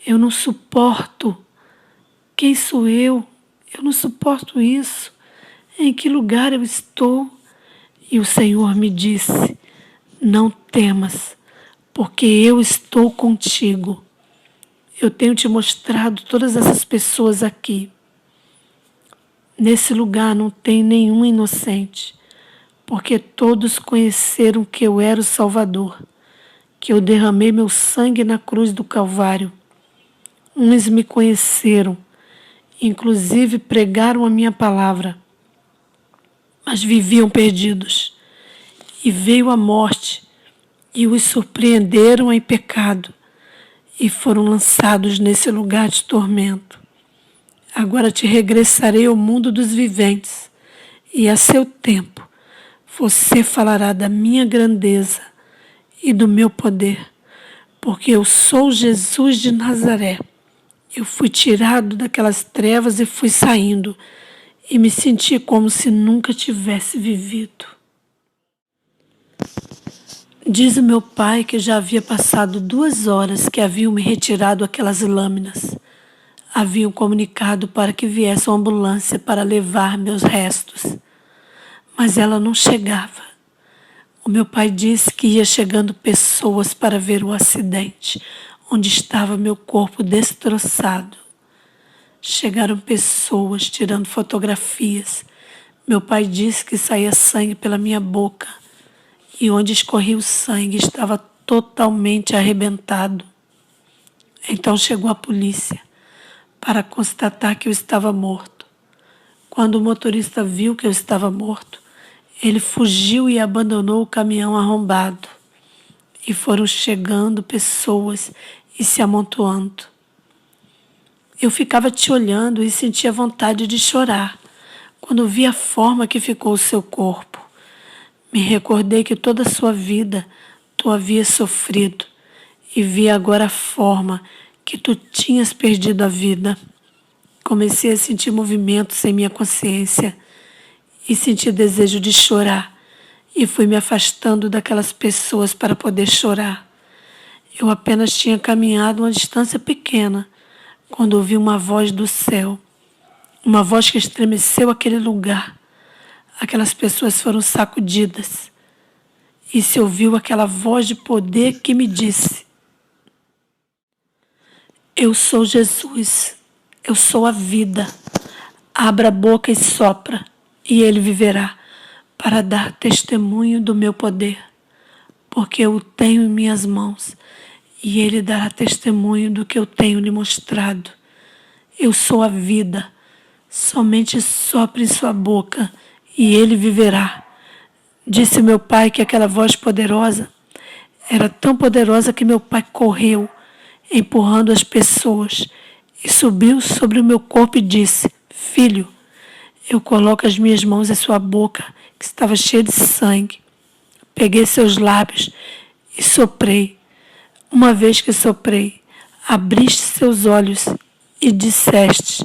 eu não suporto, quem sou eu? Eu não suporto isso, em que lugar eu estou? E o Senhor me disse, não temas, porque eu estou contigo. Eu tenho te mostrado todas essas pessoas aqui. Nesse lugar não tem nenhum inocente, porque todos conheceram que eu era o Salvador, que eu derramei meu sangue na cruz do Calvário. Uns me conheceram, inclusive pregaram a minha palavra, mas viviam perdidos. E veio a morte, e os surpreenderam em pecado, e foram lançados nesse lugar de tormento. Agora te regressarei ao mundo dos viventes, e a seu tempo você falará da minha grandeza e do meu poder, porque eu sou Jesus de Nazaré. Eu fui tirado daquelas trevas e fui saindo, e me senti como se nunca tivesse vivido. Diz o meu pai que já havia passado 2 horas que haviam me retirado aquelas lâminas. Haviam comunicado para que viesse uma ambulância para levar meus restos, mas ela não chegava. O meu pai disse que ia chegando pessoas para ver o acidente, onde estava meu corpo destroçado. Chegaram pessoas tirando fotografias. Meu pai disse que saía sangue pela minha boca e onde escorria o sangue estava totalmente arrebentado. Então chegou a polícia para constatar que eu estava morto. Quando o motorista viu que eu estava morto, ele fugiu e abandonou o caminhão arrombado. E foram chegando pessoas e se amontoando. Eu ficava te olhando e sentia vontade de chorar quando vi a forma que ficou o seu corpo. Me recordei que toda a sua vida tu havias sofrido e vi agora a forma que tu tinhas perdido a vida. Comecei a sentir movimentos em minha consciência e senti desejo de chorar e fui me afastando daquelas pessoas para poder chorar. Eu apenas tinha caminhado uma distância pequena quando ouvi uma voz do céu, uma voz que estremeceu aquele lugar. Aquelas pessoas foram sacudidas e se ouviu aquela voz de poder que me disse: eu sou Jesus, eu sou a vida. Abra a boca e sopra, e ele viverá, para dar testemunho do meu poder, porque eu o tenho em minhas mãos, e ele dará testemunho do que eu tenho lhe mostrado. Eu sou a vida, somente sopre em sua boca, e ele viverá. Disse meu pai que aquela voz poderosa era tão poderosa que meu pai correu, empurrando as pessoas, e subiu sobre o meu corpo e disse: filho, eu coloco as minhas mãos em sua boca, que estava cheia de sangue. Peguei seus lábios e soprei. Uma vez que soprei, abriste seus olhos e disseste: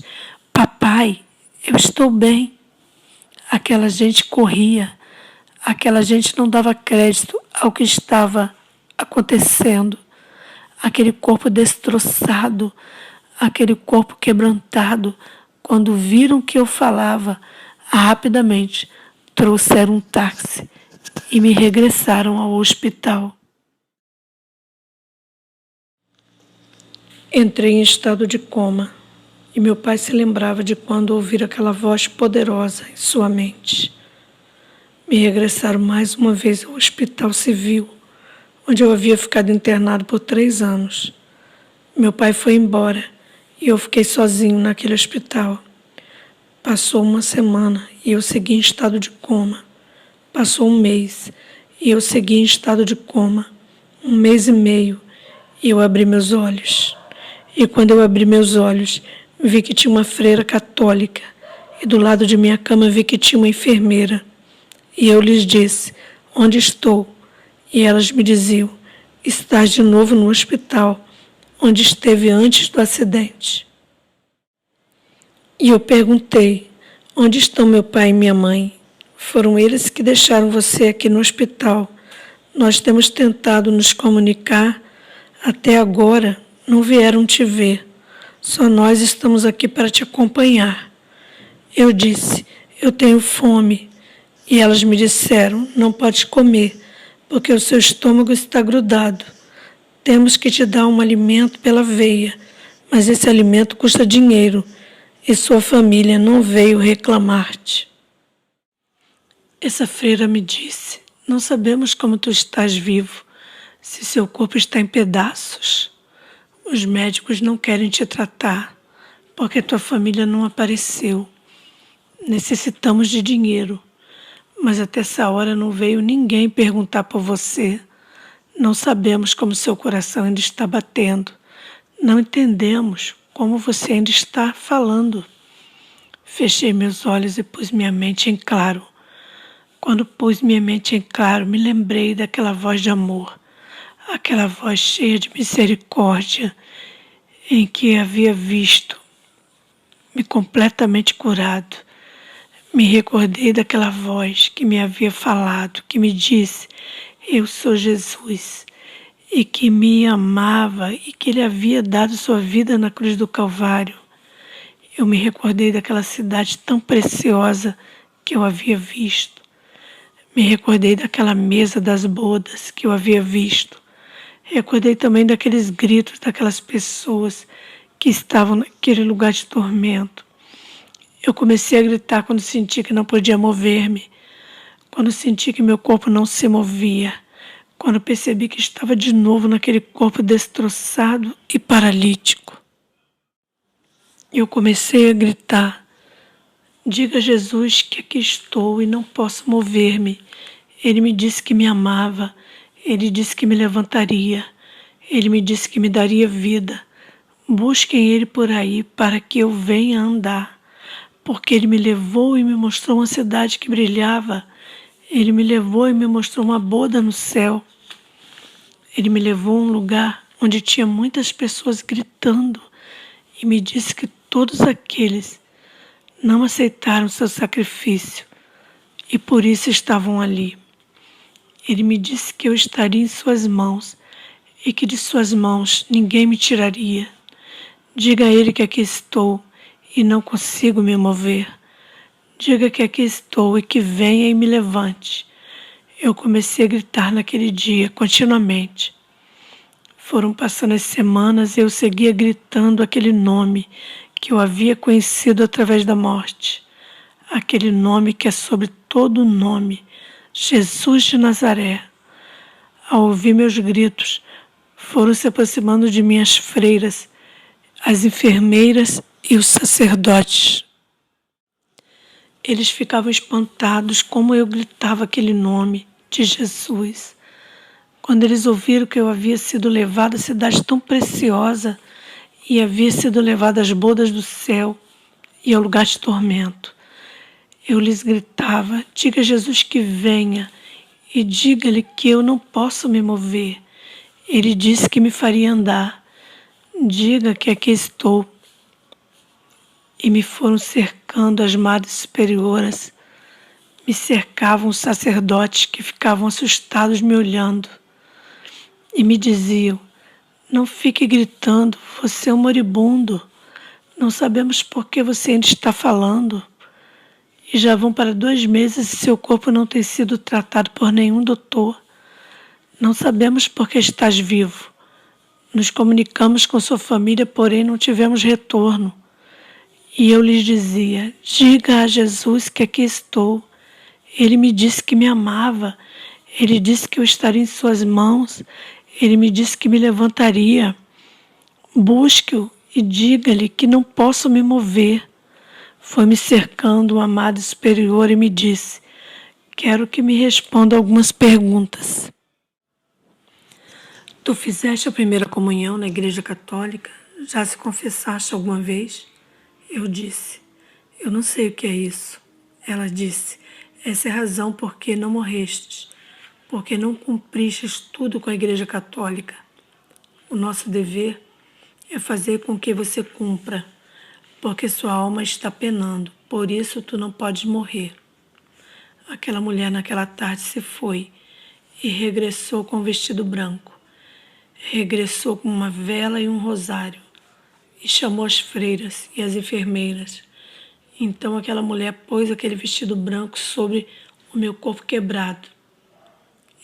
papai, eu estou bem. Aquela gente corria, aquela gente não dava crédito ao que estava acontecendo. Aquele corpo destroçado, aquele corpo quebrantado, quando viram que eu falava, rapidamente trouxeram um táxi e me regressaram ao hospital. Entrei em estado de coma e meu pai se lembrava de quando ouvira aquela voz poderosa em sua mente. Me regressaram mais uma vez ao hospital civil, onde eu havia ficado internado por 3 anos. Meu pai foi embora e eu fiquei sozinho naquele hospital. Passou uma semana e eu segui em estado de coma. Passou um mês e eu segui em estado de coma. 1 mês e meio e eu abri meus olhos. E quando eu abri meus olhos, vi que tinha uma freira católica e do lado de minha cama vi que tinha uma enfermeira. E eu lhes disse: onde estou? E elas me diziam: estás de novo no hospital, onde esteve antes do acidente. E eu perguntei: onde estão meu pai e minha mãe? Foram eles que deixaram você aqui no hospital. Nós temos tentado nos comunicar. Até agora não vieram te ver. Só nós estamos aqui para te acompanhar. Eu disse: eu tenho fome. E elas me disseram: não podes comer, porque o seu estômago está grudado. Temos que te dar um alimento pela veia, mas esse alimento custa dinheiro e sua família não veio reclamar-te. Essa freira me disse: não sabemos como tu estás vivo, se seu corpo está em pedaços. Os médicos não querem te tratar porque tua família não apareceu. Necessitamos de dinheiro, mas até essa hora não veio ninguém perguntar por você. Não sabemos como seu coração ainda está batendo. Não entendemos como você ainda está falando. Fechei meus olhos e pus minha mente em claro. Quando pus minha mente em claro, me lembrei daquela voz de amor, aquela voz cheia de misericórdia, em que havia visto, me completamente curado. Me recordei daquela voz que me havia falado, que me disse: eu sou Jesus, e que me amava e que Ele havia dado sua vida na cruz do Calvário. Eu me recordei daquela cidade tão preciosa que eu havia visto. Me recordei daquela mesa das bodas que eu havia visto. Recordei também daqueles gritos daquelas pessoas que estavam naquele lugar de tormento. Eu comecei a gritar quando senti que não podia mover-me, quando senti que meu corpo não se movia, quando percebi que estava de novo naquele corpo destroçado e paralítico. Eu comecei a gritar: diga a Jesus que aqui estou e não posso mover-me. Ele me disse que me amava, Ele disse que me levantaria, Ele me disse que me daria vida. Busquem Ele por aí para que eu venha andar, porque Ele me levou e me mostrou uma cidade que brilhava. Ele me levou e me mostrou uma boda no céu. Ele me levou a um lugar onde tinha muitas pessoas gritando e me disse que todos aqueles não aceitaram seu sacrifício e por isso estavam ali. Ele me disse que eu estaria em suas mãos e que de suas mãos ninguém me tiraria. Diga a Ele que aqui estou e não consigo me mover. Diga que aqui estou e que venha e me levante. Eu comecei a gritar naquele dia, continuamente. Foram passando as semanas e eu seguia gritando aquele nome que eu havia conhecido através da morte. Aquele nome que é sobre todo nome, Jesus de Nazaré. Ao ouvir meus gritos, foram se aproximando de mim as freiras, as enfermeiras e os sacerdotes. Eles ficavam espantados como eu gritava aquele nome de Jesus. Quando eles ouviram que eu havia sido levado à cidade tão preciosa e havia sido levado às bodas do céu e ao lugar de tormento, eu lhes gritava: diga a Jesus que venha e diga-lhe que eu não posso me mover. Ele disse que me faria andar. Diga que aqui estou. E me foram cercando as madres superioras. Me cercavam os sacerdotes que ficavam assustados me olhando. E me diziam: não fique gritando, você é um moribundo. Não sabemos por que você ainda está falando. E já vão para 2 meses e seu corpo não tem sido tratado por nenhum doutor. Não sabemos por que estás vivo. Nos comunicamos com sua família, porém não tivemos retorno. E eu lhes dizia: diga a Jesus que aqui estou. Ele me disse que me amava. Ele disse que eu estaria em suas mãos. Ele me disse que me levantaria. Busque-o e diga-lhe que não posso me mover. Foi me cercando um amado superior e me disse: quero que me responda algumas perguntas. Tu fizeste a primeira comunhão na Igreja Católica? Já se confessaste alguma vez? Eu disse: eu não sei o que é isso. Ela disse: essa é a razão por que não morrestes, porque não cumpristes tudo com a Igreja Católica. O nosso dever é fazer com que você cumpra, porque sua alma está penando, por isso tu não podes morrer. Aquela mulher naquela tarde se foi e regressou com um vestido branco. Regressou com uma vela e um rosário e chamou as freiras e as enfermeiras. Então aquela mulher pôs aquele vestido branco sobre o meu corpo quebrado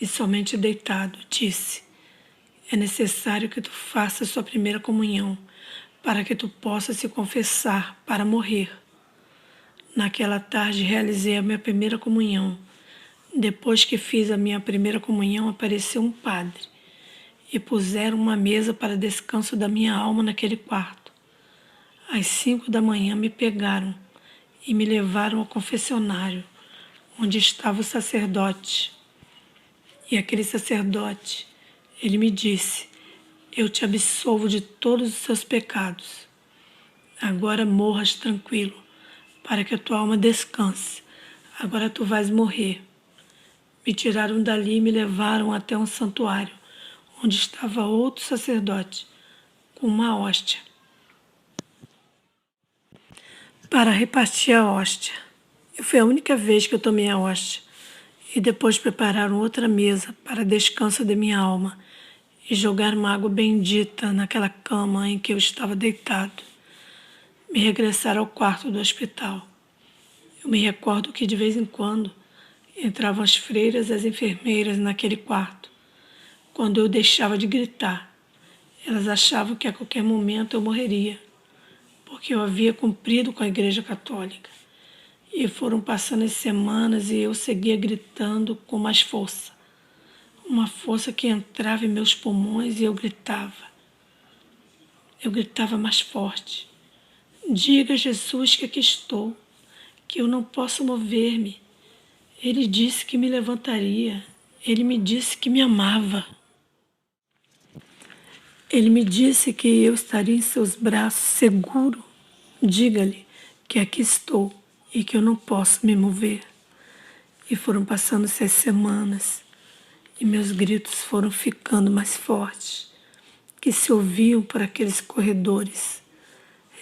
e somente deitado disse: é necessário que tu faças sua primeira comunhão para que tu possas se confessar para morrer. Naquela tarde realizei a minha primeira comunhão. Depois que fiz a minha primeira comunhão, apareceu um padre e puseram uma mesa para descanso da minha alma naquele quarto. Às 5 da manhã me pegaram e me levaram ao confessionário, onde estava o sacerdote. E aquele sacerdote, ele me disse: eu te absolvo de todos os seus pecados. Agora morras tranquilo, para que a tua alma descanse. Agora tu vais morrer. Me tiraram dali e me levaram até um santuário, onde estava outro sacerdote, com uma hóstia, para repartir a hóstia. Foi a única vez que eu tomei a hóstia. E depois prepararam outra mesa para descanso de minha alma e jogaram uma água bendita naquela cama em que eu estava deitado. Me regressaram ao quarto do hospital. Eu me recordo que de vez em quando entravam as freiras e as enfermeiras naquele quarto. Quando eu deixava de gritar, elas achavam que a qualquer momento eu morreria, porque eu havia cumprido com a Igreja Católica. E foram passando as semanas e eu seguia gritando com mais força. Uma força que entrava em meus pulmões e eu gritava. Eu gritava mais forte. Diga a Jesus que aqui estou, que eu não posso mover-me. Ele disse que me levantaria. Ele me disse que me amava. Ele me disse que eu estaria em seus braços seguro. Diga-lhe que aqui estou e que eu não posso me mover. E foram passando-se as semanas e meus gritos foram ficando mais fortes, que se ouviam por aqueles corredores.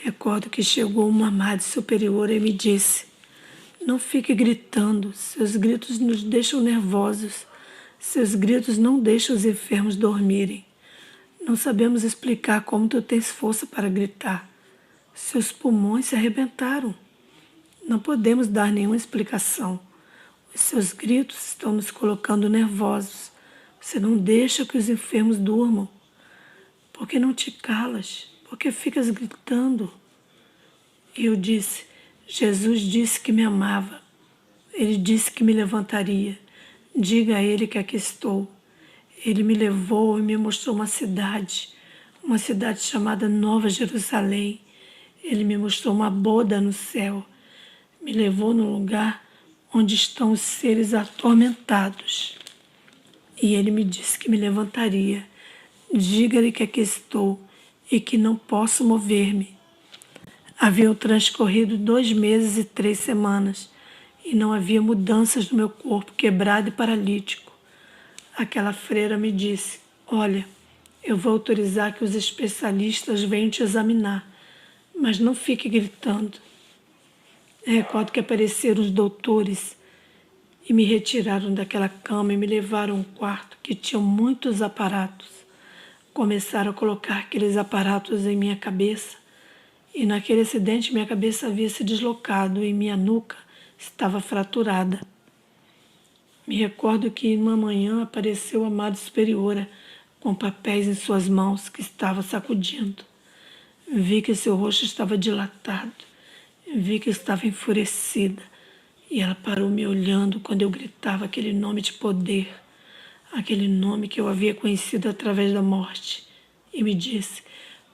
Recordo que chegou uma madre superiora e me disse: não fique gritando, seus gritos nos deixam nervosos, seus gritos não deixam os enfermos dormirem. Não sabemos explicar como tu tens força para gritar. Seus pulmões se arrebentaram. Não podemos dar nenhuma explicação. Os seus gritos estão nos colocando nervosos. Você não deixa que os enfermos durmam. Por que não te calas? Por que ficas gritando? E eu disse: Jesus disse que me amava. Ele disse que me levantaria. Diga a ele que aqui estou. Ele me levou e me mostrou uma cidade chamada Nova Jerusalém. Ele me mostrou uma boda no céu. Me levou num lugar onde estão os seres atormentados. E ele me disse que me levantaria. Diga-lhe que aqui estou e que não posso mover-me. Haviam transcorrido 2 meses e 3 semanas e não havia mudanças no meu corpo quebrado e paralítico. Aquela freira me disse: olha, eu vou autorizar que os especialistas venham te examinar, mas não fique gritando. Recordo que apareceram os doutores e me retiraram daquela cama e me levaram a um quarto que tinha muitos aparatos. Começaram a colocar aqueles aparatos em minha cabeça e naquele acidente minha cabeça havia se deslocado e minha nuca estava fraturada. Me recordo que numa manhã apareceu a Madre Superiora com papéis em suas mãos que estava sacudindo. Vi que seu rosto estava dilatado. Vi que estava enfurecida e ela parou me olhando quando eu gritava aquele nome de poder, aquele nome que eu havia conhecido através da morte, e me disse: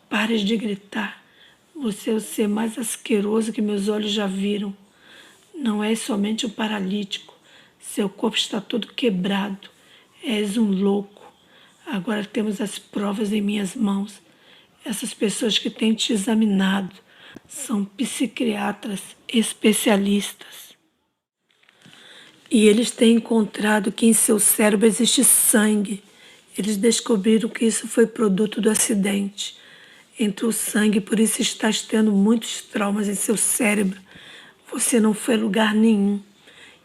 pare de gritar, você é o ser mais asqueroso que meus olhos já viram. Não és somente um paralítico, seu corpo está todo quebrado, és um louco. Agora temos as provas em minhas mãos. Essas pessoas que têm te examinado são psiquiatras especialistas. E eles têm encontrado que em seu cérebro existe sangue. Eles descobriram que isso foi produto do acidente. Entrou sangue, por isso estás tendo muitos traumas em seu cérebro. Você não foi a lugar nenhum.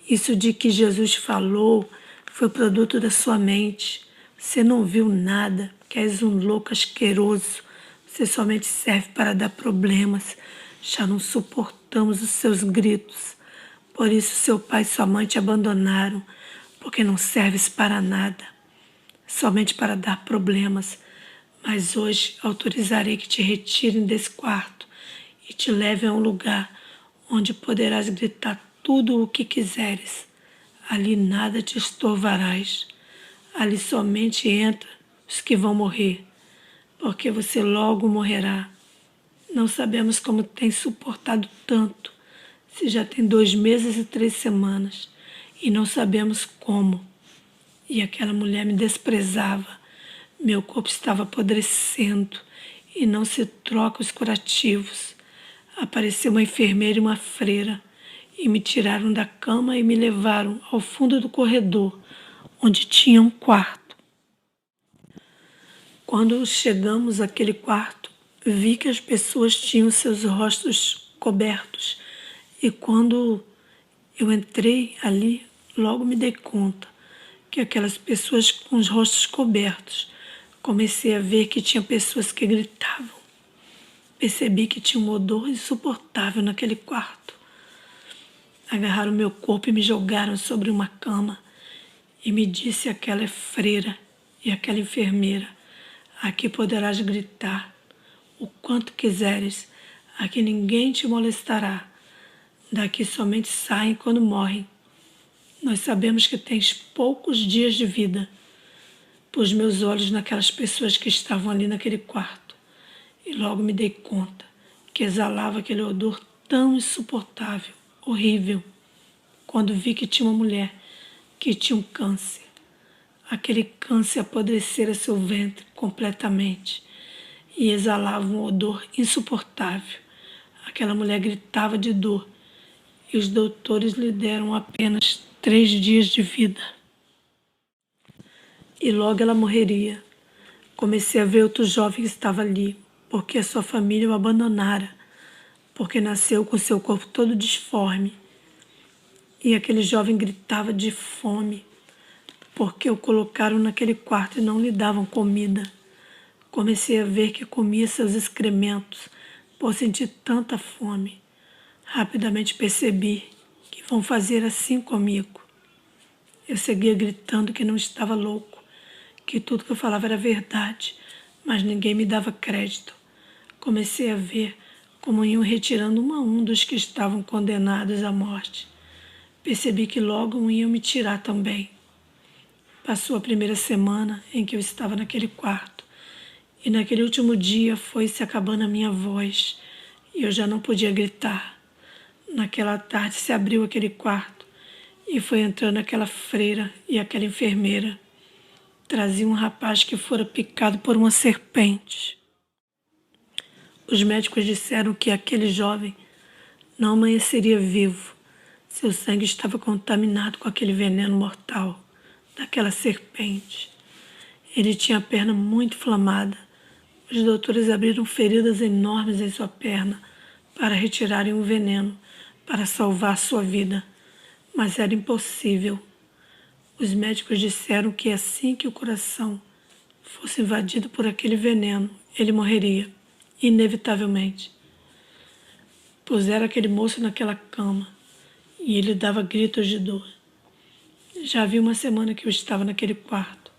Isso de que Jesus falou foi produto da sua mente. Você não viu nada, que és um louco asqueroso. Você somente serve para dar problemas. Já não suportamos os seus gritos. Por isso seu pai e sua mãe te abandonaram, porque não serves para nada, somente para dar problemas. Mas hoje autorizarei que te retirem desse quarto e te levem a um lugar onde poderás gritar tudo o que quiseres. Ali nada te estorvarás. Ali somente entra os que vão morrer, porque você logo morrerá. Não sabemos como tem suportado tanto, se já tem 2 meses e 3 semanas, e não sabemos como. E aquela mulher me desprezava. Meu corpo estava apodrecendo e não se troca os curativos. Apareceu uma enfermeira e uma freira e me tiraram da cama e me levaram ao fundo do corredor, onde tinha um quarto. Quando chegamos àquele quarto, vi que as pessoas tinham seus rostos cobertos e quando eu entrei ali, logo me dei conta que aquelas pessoas com os rostos cobertos, comecei a ver que tinha pessoas que gritavam. Percebi que tinha um odor insuportável naquele quarto. Agarraram meu corpo e me jogaram sobre uma cama e me disse aquela freira e aquela enfermeira: aqui poderás gritar o quanto quiseres, aqui ninguém te molestará. Daqui somente saem quando morrem. Nós sabemos que tens poucos dias de vida. Pus meus olhos naquelas pessoas que estavam ali naquele quarto e logo me dei conta que exalava aquele odor tão insuportável, horrível, quando vi que tinha uma mulher que tinha um câncer. Aquele câncer apodrecera seu ventre completamente e exalava um odor insuportável. Aquela mulher gritava de dor e os doutores lhe deram apenas 3 dias de vida. E logo ela morreria. Comecei a ver outro jovem que estava ali, porque a sua família o abandonara, porque nasceu com seu corpo todo disforme. E aquele jovem gritava de fome, porque o colocaram naquele quarto e não lhe davam comida. Comecei a ver que comia seus excrementos, por sentir tanta fome. Rapidamente percebi que vão fazer assim comigo. Eu seguia gritando que não estava louco, que tudo que eu falava era verdade, mas ninguém me dava crédito. Comecei a ver como iam retirando um a um dos que estavam condenados à morte. Percebi que logo iam me tirar também. Passou a primeira semana em que eu estava naquele quarto, e naquele último dia foi se acabando a minha voz, e eu já não podia gritar. Naquela tarde se abriu aquele quarto, e foi entrando aquela freira e aquela enfermeira. Trazia um rapaz que fora picado por uma serpente. Os médicos disseram que aquele jovem não amanheceria vivo. Seu sangue estava contaminado com aquele veneno mortal daquela serpente. Ele tinha a perna muito inflamada. Os doutores abriram feridas enormes em sua perna para retirarem o veneno, para salvar sua vida. Mas era impossível. Os médicos disseram que assim que o coração fosse invadido por aquele veneno, ele morreria, inevitavelmente. Puseram aquele moço naquela cama e ele dava gritos de dor. Já havia uma semana que eu estava naquele quarto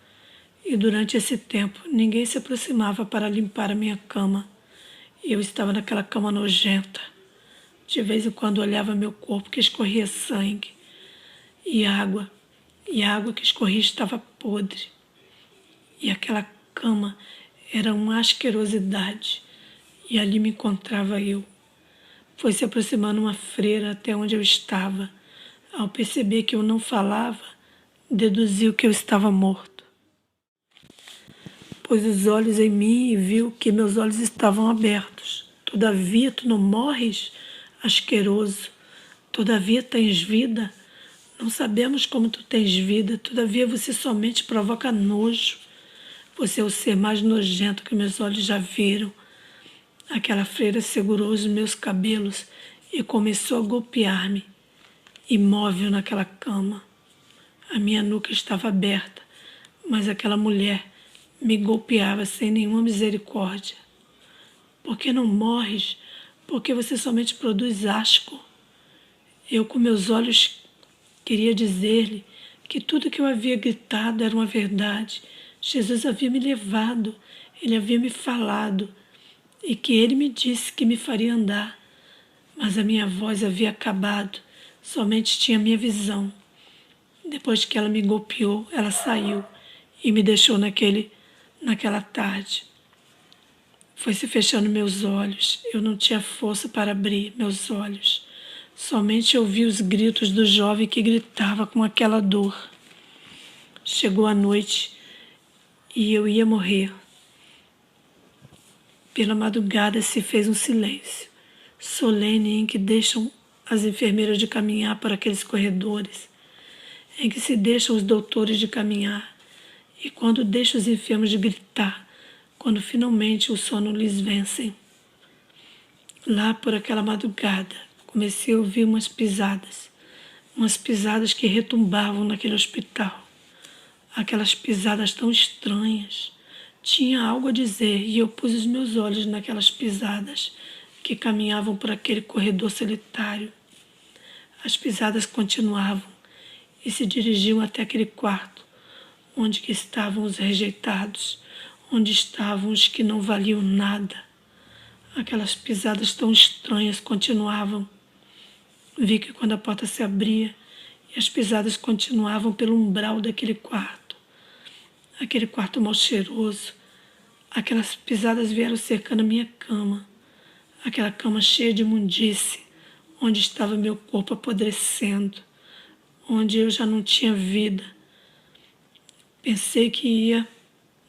e durante esse tempo ninguém se aproximava para limpar a minha cama. Eu estava naquela cama nojenta. De vez em quando olhava meu corpo que escorria sangue e a água que escorria estava podre. E aquela cama era uma asquerosidade e ali me encontrava eu. Foi se aproximando uma freira até onde eu estava. Ao perceber que eu não falava, deduziu que eu estava morto. Pôs os olhos em mim e viu que meus olhos estavam abertos. Todavia tu não morres, asqueroso. Todavia tens vida. Não sabemos como tu tens vida, todavia você somente provoca nojo. Você é o ser mais nojento que meus olhos já viram. Aquela freira segurou os meus cabelos e começou a golpear-me, imóvel naquela cama. A minha nuca estava aberta, mas aquela mulher me golpeava sem nenhuma misericórdia. Por que não morres? Porque você somente produz asco. Eu, com meus olhos, queria dizer-lhe que tudo que eu havia gritado era uma verdade. Jesus havia me levado, ele havia me falado e que ele me disse que me faria andar. Mas a minha voz havia acabado, somente tinha minha visão. Depois que ela me golpeou, ela saiu e me deixou naquela tarde. Foi se fechando meus olhos. Eu não tinha força para abrir meus olhos. Somente ouvi os gritos do jovem que gritava com aquela dor. Chegou a noite e eu ia morrer. Pela madrugada se fez um silêncio solene em que deixam as enfermeiras de caminhar por aqueles corredores, em que se deixam os doutores de caminhar, e quando deixam os enfermos de gritar, quando finalmente o sono lhes vence. Lá por aquela madrugada, comecei a ouvir umas pisadas que retumbavam naquele hospital. Aquelas pisadas tão estranhas. Tinha algo a dizer e eu pus os meus olhos naquelas pisadas que caminhavam por aquele corredor solitário. As pisadas continuavam e se dirigiam até aquele quarto, onde que estavam os rejeitados, onde estavam os que não valiam nada. Aquelas pisadas tão estranhas continuavam. Vi que quando a porta se abria e as pisadas continuavam pelo umbral daquele quarto, aquele quarto mal cheiroso, aquelas pisadas vieram cercando a minha cama, aquela cama cheia de imundície, onde estava meu corpo apodrecendo, onde eu já não tinha vida. Pensei que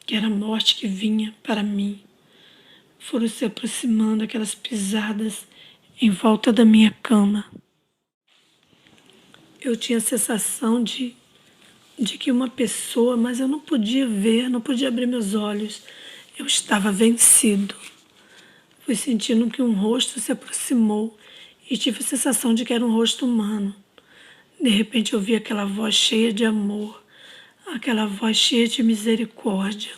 era a morte que vinha para mim. Foram se aproximando aquelas pisadas em volta da minha cama. Eu tinha a sensação de que uma pessoa, mas eu não podia ver, não podia abrir meus olhos. Eu estava vencido. Fui sentindo que um rosto se aproximou e tive a sensação de que era um rosto humano. De repente eu vi aquela voz cheia de amor, aquela voz cheia de misericórdia,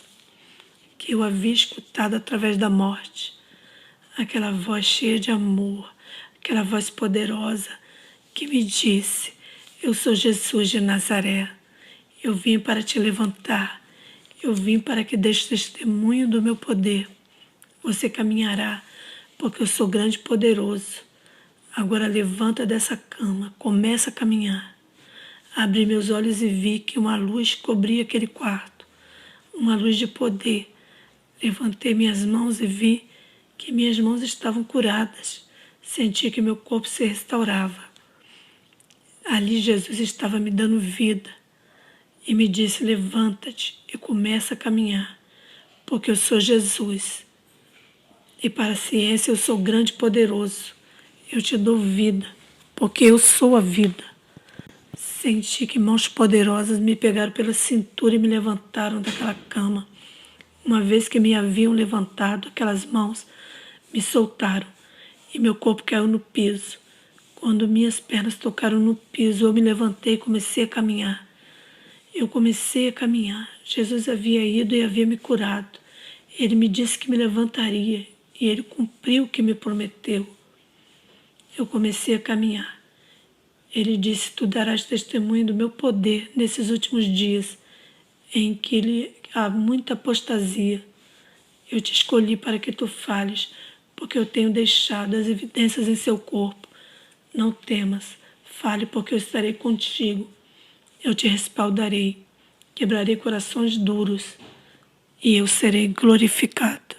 que eu havia escutado através da morte. Aquela voz cheia de amor, aquela voz poderosa que me disse: eu sou Jesus de Nazaré. Eu vim para te levantar. Eu vim para que deixe testemunho do meu poder. Você caminhará, porque eu sou grande e poderoso. Agora levanta dessa cama, começa a caminhar. Abri meus olhos e vi que uma luz cobria aquele quarto, uma luz de poder. Levantei minhas mãos e vi que minhas mãos estavam curadas. Senti que meu corpo se restaurava. Ali Jesus estava me dando vida e me disse: levanta-te e começa a caminhar, porque eu sou Jesus. E para a ciência eu sou grande e poderoso. Eu te dou vida, porque eu sou a vida. Senti que mãos poderosas me pegaram pela cintura e me levantaram daquela cama. Uma vez que me haviam levantado, aquelas mãos me soltaram e meu corpo caiu no piso. Quando minhas pernas tocaram no piso, eu me levantei e comecei a caminhar. Eu comecei a caminhar. Jesus havia ido e havia me curado. Ele me disse que me levantaria e Ele cumpriu o que me prometeu. Eu comecei a caminhar. Ele disse: tu darás testemunho do meu poder nesses últimos dias, em que há muita apostasia. Eu te escolhi para que tu fales, porque eu tenho deixado as evidências em seu corpo. Não temas, fale, porque eu estarei contigo. Eu te respaldarei, quebrarei corações duros e eu serei glorificado.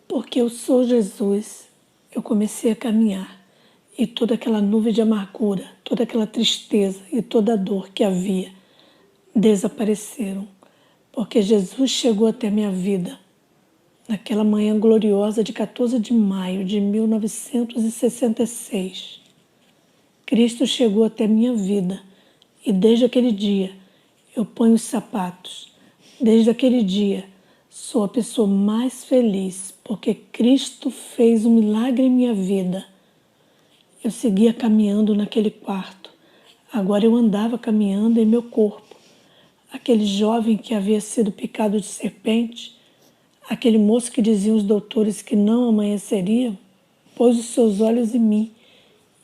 Porque eu sou Jesus. Eu comecei a caminhar e toda aquela nuvem de amargura, toda aquela tristeza e toda a dor que havia desapareceram, porque Jesus chegou até minha vida naquela manhã gloriosa de 14 de maio de 1966. Cristo chegou até minha vida e desde aquele dia eu ponho os sapatos. Desde aquele dia sou a pessoa mais feliz porque Cristo fez um milagre em minha vida. Eu seguia caminhando naquele quarto. Agora eu andava caminhando em meu corpo. Aquele jovem que havia sido picado de serpente, aquele moço que diziam os doutores que não amanheceria, pôs os seus olhos em mim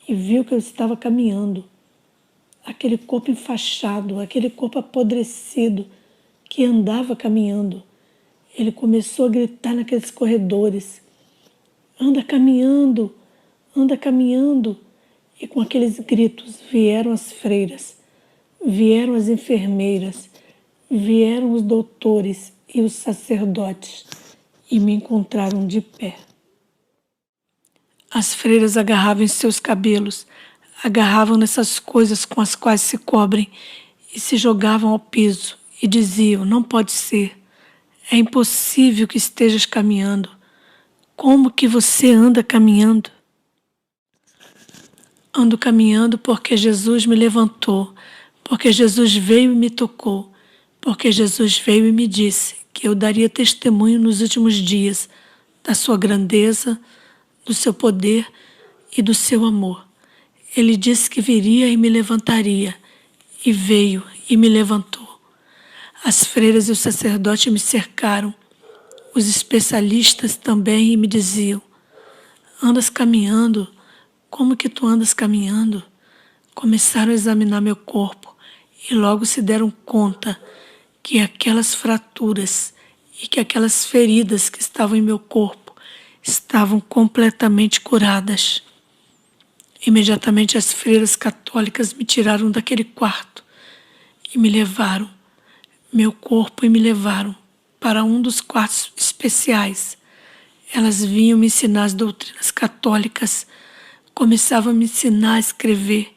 e viu que eu estava caminhando. Aquele corpo enfaixado, aquele corpo apodrecido que andava caminhando. Ele começou a gritar naqueles corredores: anda caminhando, anda caminhando. E com aqueles gritos vieram as freiras, vieram as enfermeiras, vieram os doutores e os sacerdotes e me encontraram de pé. As freiras agarravam em seus cabelos, agarravam nessas coisas com as quais se cobrem e se jogavam ao piso e diziam: não pode ser, é impossível que estejas caminhando. Como que você anda caminhando? Ando caminhando porque Jesus me levantou, porque Jesus veio e me tocou, porque Jesus veio e me disse que eu daria testemunho nos últimos dias da sua grandeza, do seu poder e do seu amor. Ele disse que viria e me levantaria, e veio e me levantou. As freiras e os sacerdotes me cercaram, os especialistas também, e me diziam: andas caminhando? Como que tu andas caminhando? Começaram a examinar meu corpo e logo se deram conta que aquelas fraturas e que aquelas feridas que estavam em meu corpo estavam completamente curadas. Imediatamente as freiras católicas me tiraram daquele quarto e me levaram, meu corpo, e me levaram para um dos quartos especiais. Elas vinham me ensinar as doutrinas católicas, começavam a me ensinar a escrever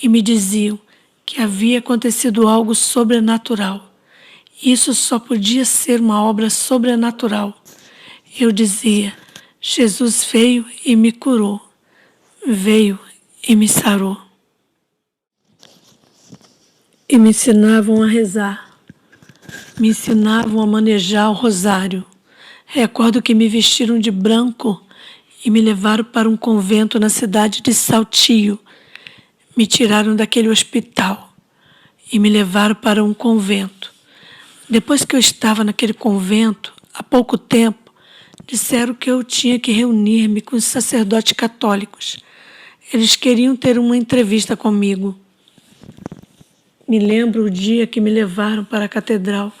e me diziam que havia acontecido algo sobrenatural. Isso só podia ser uma obra sobrenatural. Eu dizia: Jesus veio e me curou, veio e me sarou. E me ensinavam a rezar, me ensinavam a manejar o rosário. Recordo que me vestiram de branco e me levaram para um convento na cidade de Saltillo. Me tiraram daquele hospital e me levaram para um convento. Depois que eu estava naquele convento, há pouco tempo, disseram que eu tinha que reunir-me com os sacerdotes católicos. Eles queriam ter uma entrevista comigo. Me lembro o dia que me levaram para a catedral,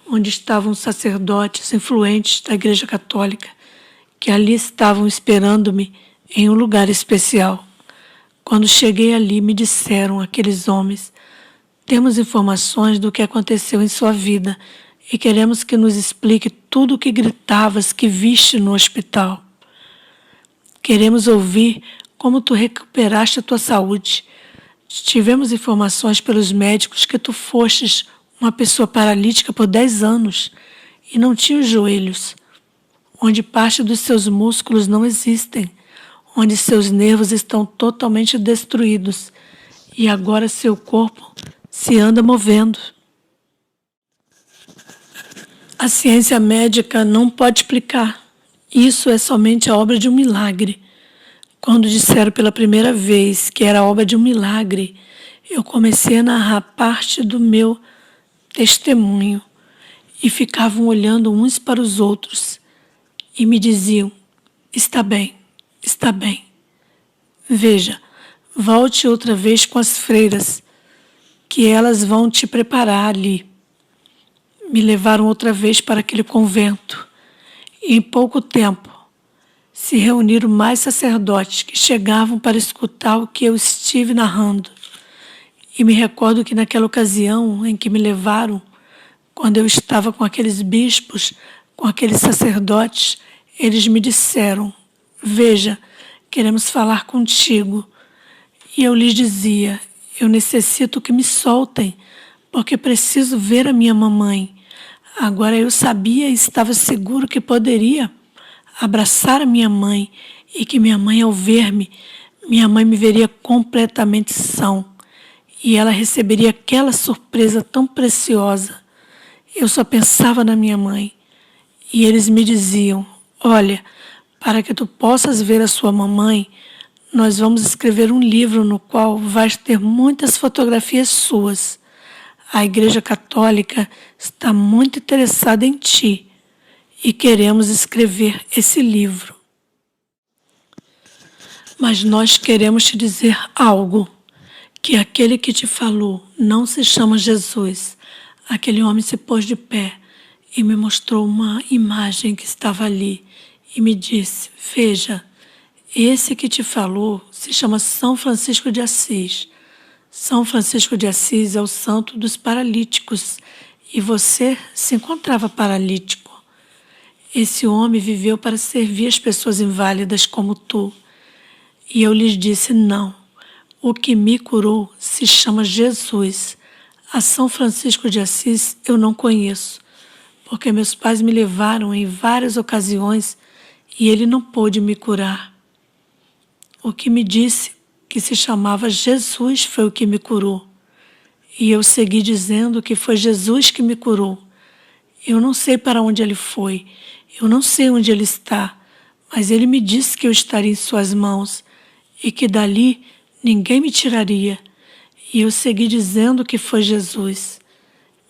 onde estavam sacerdotes influentes da Igreja Católica, que ali estavam esperando-me em um lugar especial. Quando cheguei ali, me disseram aqueles homens: temos informações do que aconteceu em sua vida e queremos que nos explique tudo o que gritavas que viste no hospital. Queremos ouvir como tu recuperaste a tua saúde. Tivemos informações pelos médicos que tu fostes uma pessoa paralítica por 10 anos e não tinha os joelhos, onde parte dos seus músculos não existem, onde seus nervos estão totalmente destruídos e agora seu corpo se anda movendo. A ciência médica não pode explicar. Isso é somente a obra de um milagre. Quando disseram pela primeira vez que era obra de um milagre, eu comecei a narrar parte do meu testemunho e ficavam olhando uns para os outros e me diziam: está bem, está bem. Veja, volte outra vez com as freiras, que elas vão te preparar ali. Me levaram outra vez para aquele convento e em pouco tempo se reuniram mais sacerdotes que chegavam para escutar o que eu estive narrando. E me recordo que naquela ocasião em que me levaram, quando eu estava com aqueles bispos, com aqueles sacerdotes, eles me disseram: veja, queremos falar contigo. E eu lhes dizia: eu necessito que me soltem, porque preciso ver a minha mamãe. Agora eu sabia e estava seguro que poderia abraçar a minha mãe e que minha mãe, ao ver-me, minha mãe me veria completamente são e ela receberia aquela surpresa tão preciosa. Eu só pensava na minha mãe e eles me diziam: olha, para que tu possas ver a sua mamãe, nós vamos escrever um livro no qual vais ter muitas fotografias suas. A Igreja Católica está muito interessada em ti e queremos escrever esse livro. Mas nós queremos te dizer algo, que aquele que te falou não se chama Jesus. Aquele homem se pôs de pé e me mostrou uma imagem que estava ali e me disse: veja, esse que te falou se chama São Francisco de Assis. São Francisco de Assis é o santo dos paralíticos e você se encontrava paralítico. Esse homem viveu para servir as pessoas inválidas como tu. E eu lhes disse, não, o que me curou se chama Jesus. A São Francisco de Assis eu não conheço, porque meus pais me levaram em várias ocasiões e ele não pôde me curar. O que me disse que se chamava Jesus foi o que me curou. E eu segui dizendo que foi Jesus que me curou. Eu não sei para onde ele foi, eu não sei onde ele está, mas ele me disse que eu estaria em suas mãos e que dali ninguém me tiraria. E eu segui dizendo que foi Jesus.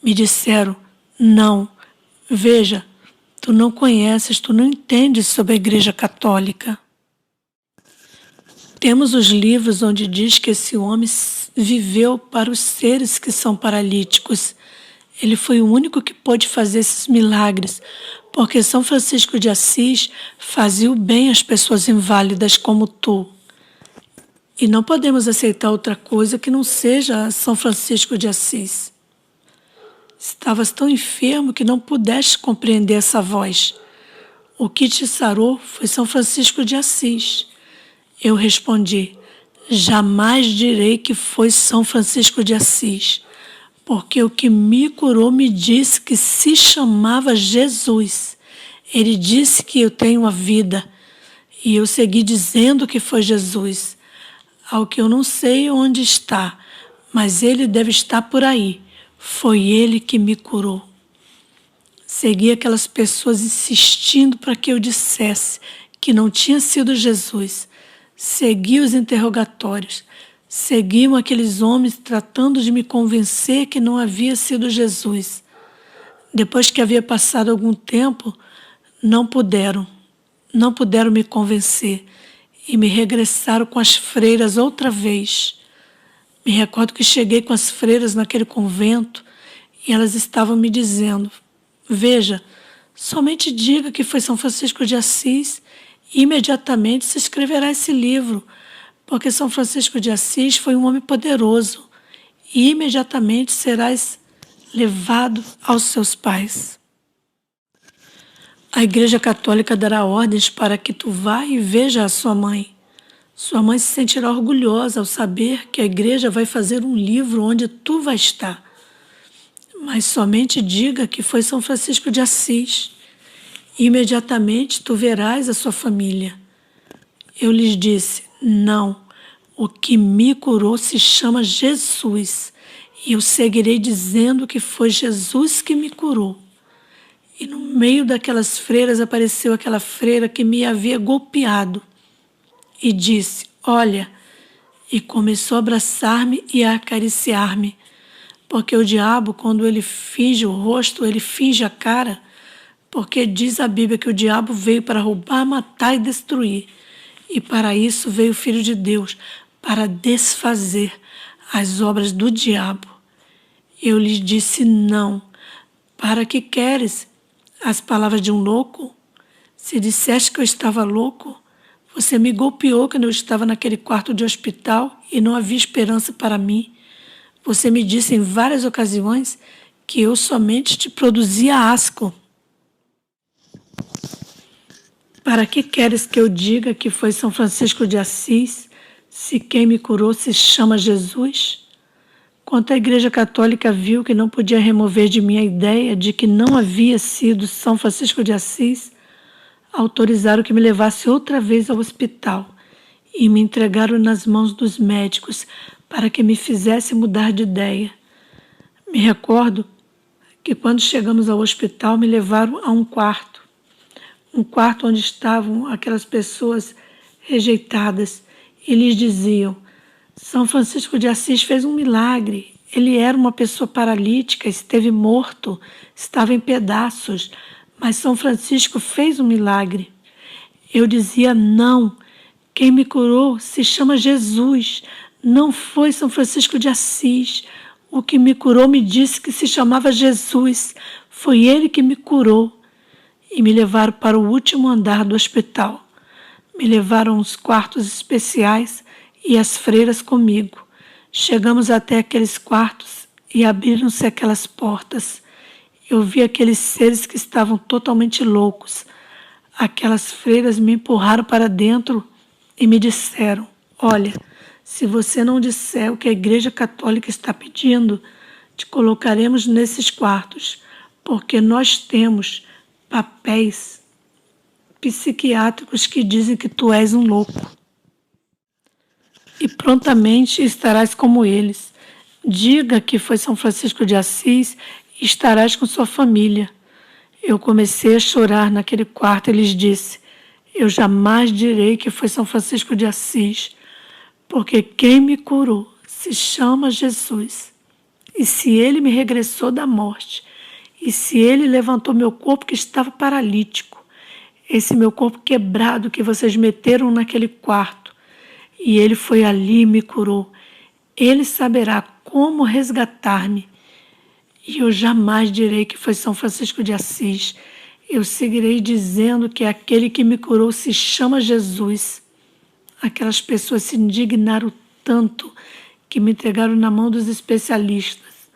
Me disseram, não, veja, tu não conheces, tu não entendes sobre a Igreja Católica. Temos os livros onde diz que esse homem viveu para os seres que são paralíticos. Ele foi o único que pôde fazer esses milagres, porque São Francisco de Assis fazia o bem às pessoas inválidas como tu. E não podemos aceitar outra coisa que não seja São Francisco de Assis. Estavas tão enfermo que não pudeste compreender essa voz. O que te sarou foi São Francisco de Assis. Eu respondi, jamais direi que foi São Francisco de Assis, porque o que me curou me disse que se chamava Jesus. Ele disse que eu tenho a vida, e eu segui dizendo que foi Jesus. Ao que eu não sei onde está, mas ele deve estar por aí. Foi ele que me curou. Segui aquelas pessoas insistindo para que eu dissesse que não tinha sido Jesus. Segui os interrogatórios. Seguiam aqueles homens tratando de me convencer que não havia sido Jesus. Depois que havia passado algum tempo, não puderam me convencer e me regressaram com as freiras outra vez. Me recordo que cheguei com as freiras naquele convento e elas estavam me dizendo, veja, somente diga que foi São Francisco de Assis e imediatamente se escreverá esse livro, porque São Francisco de Assis foi um homem poderoso e imediatamente serás levado aos seus pais. A Igreja Católica dará ordens para que tu vá e veja a sua mãe. Sua mãe se sentirá orgulhosa ao saber que a Igreja vai fazer um livro onde tu vai estar. Mas somente diga que foi São Francisco de Assis. Imediatamente tu verás a sua família. Eu lhes disse, não, o que me curou se chama Jesus, e eu seguirei dizendo que foi Jesus que me curou. E no meio daquelas freiras apareceu aquela freira que me havia golpeado e disse, olha, e começou a abraçar-me e a acariciar-me, porque o diabo, quando ele finge o rosto, ele finge a cara, porque diz a Bíblia que o diabo veio para roubar, matar e destruir. E para isso veio o Filho de Deus, para desfazer as obras do diabo. Eu lhe disse não. Para que queres as palavras de um louco? Se disseste que eu estava louco, você me golpeou quando eu estava naquele quarto de hospital e não havia esperança para mim. Você me disse em várias ocasiões que eu somente te produzia asco. Para que queres que eu diga que foi São Francisco de Assis, se quem me curou se chama Jesus? Quando a Igreja Católica viu que não podia remover de mim a ideia de que não havia sido São Francisco de Assis, autorizaram que me levasse outra vez ao hospital e me entregaram nas mãos dos médicos para que me fizesse mudar de ideia. Me recordo que quando chegamos ao hospital me levaram a um quarto onde estavam aquelas pessoas rejeitadas, e lhes diziam, São Francisco de Assis fez um milagre, ele era uma pessoa paralítica, esteve morto, estava em pedaços, mas São Francisco fez um milagre. Eu dizia, não, quem me curou se chama Jesus, não foi São Francisco de Assis. O que me curou me disse que se chamava Jesus, foi ele que me curou. E me levaram para o último andar do hospital. Me levaram aos quartos especiais e as freiras comigo. Chegamos até aqueles quartos e abriram-se aquelas portas. Eu vi aqueles seres que estavam totalmente loucos. Aquelas freiras me empurraram para dentro e me disseram: olha, se você não disser o que a Igreja Católica está pedindo, te colocaremos nesses quartos, porque nós temos papéis psiquiátricos que dizem que tu és um louco. E prontamente estarás como eles. Diga que foi São Francisco de Assis e estarás com sua família. Eu comecei a chorar naquele quarto e lhes disse: eu jamais direi que foi São Francisco de Assis, porque quem me curou se chama Jesus. E se ele me regressou da morte, e se ele levantou meu corpo que estava paralítico, esse meu corpo quebrado que vocês meteram naquele quarto, e ele foi ali e me curou, ele saberá como resgatar-me. E eu jamais direi que foi São Francisco de Assis. Eu seguirei dizendo que aquele que me curou se chama Jesus. Aquelas pessoas se indignaram tanto que me entregaram na mão dos especialistas.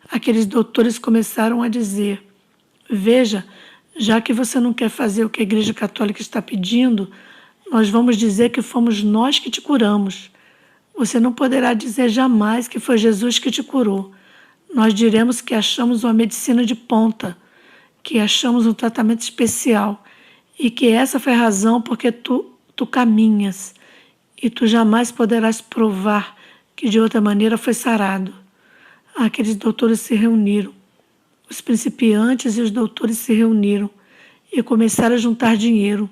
Aqueles doutores começaram a dizer: veja, já que você não quer fazer o que a Igreja Católica está pedindo, nós vamos dizer que fomos nós que te curamos. Você não poderá dizer jamais que foi Jesus que te curou. Nós diremos que achamos uma medicina de ponta, que achamos um tratamento especial e que essa foi a razão porque tu caminhas e tu jamais poderás provar que de outra maneira foi sarado. Aqueles doutores se reuniram. Os principiantes e os doutores se reuniram e começaram a juntar dinheiro.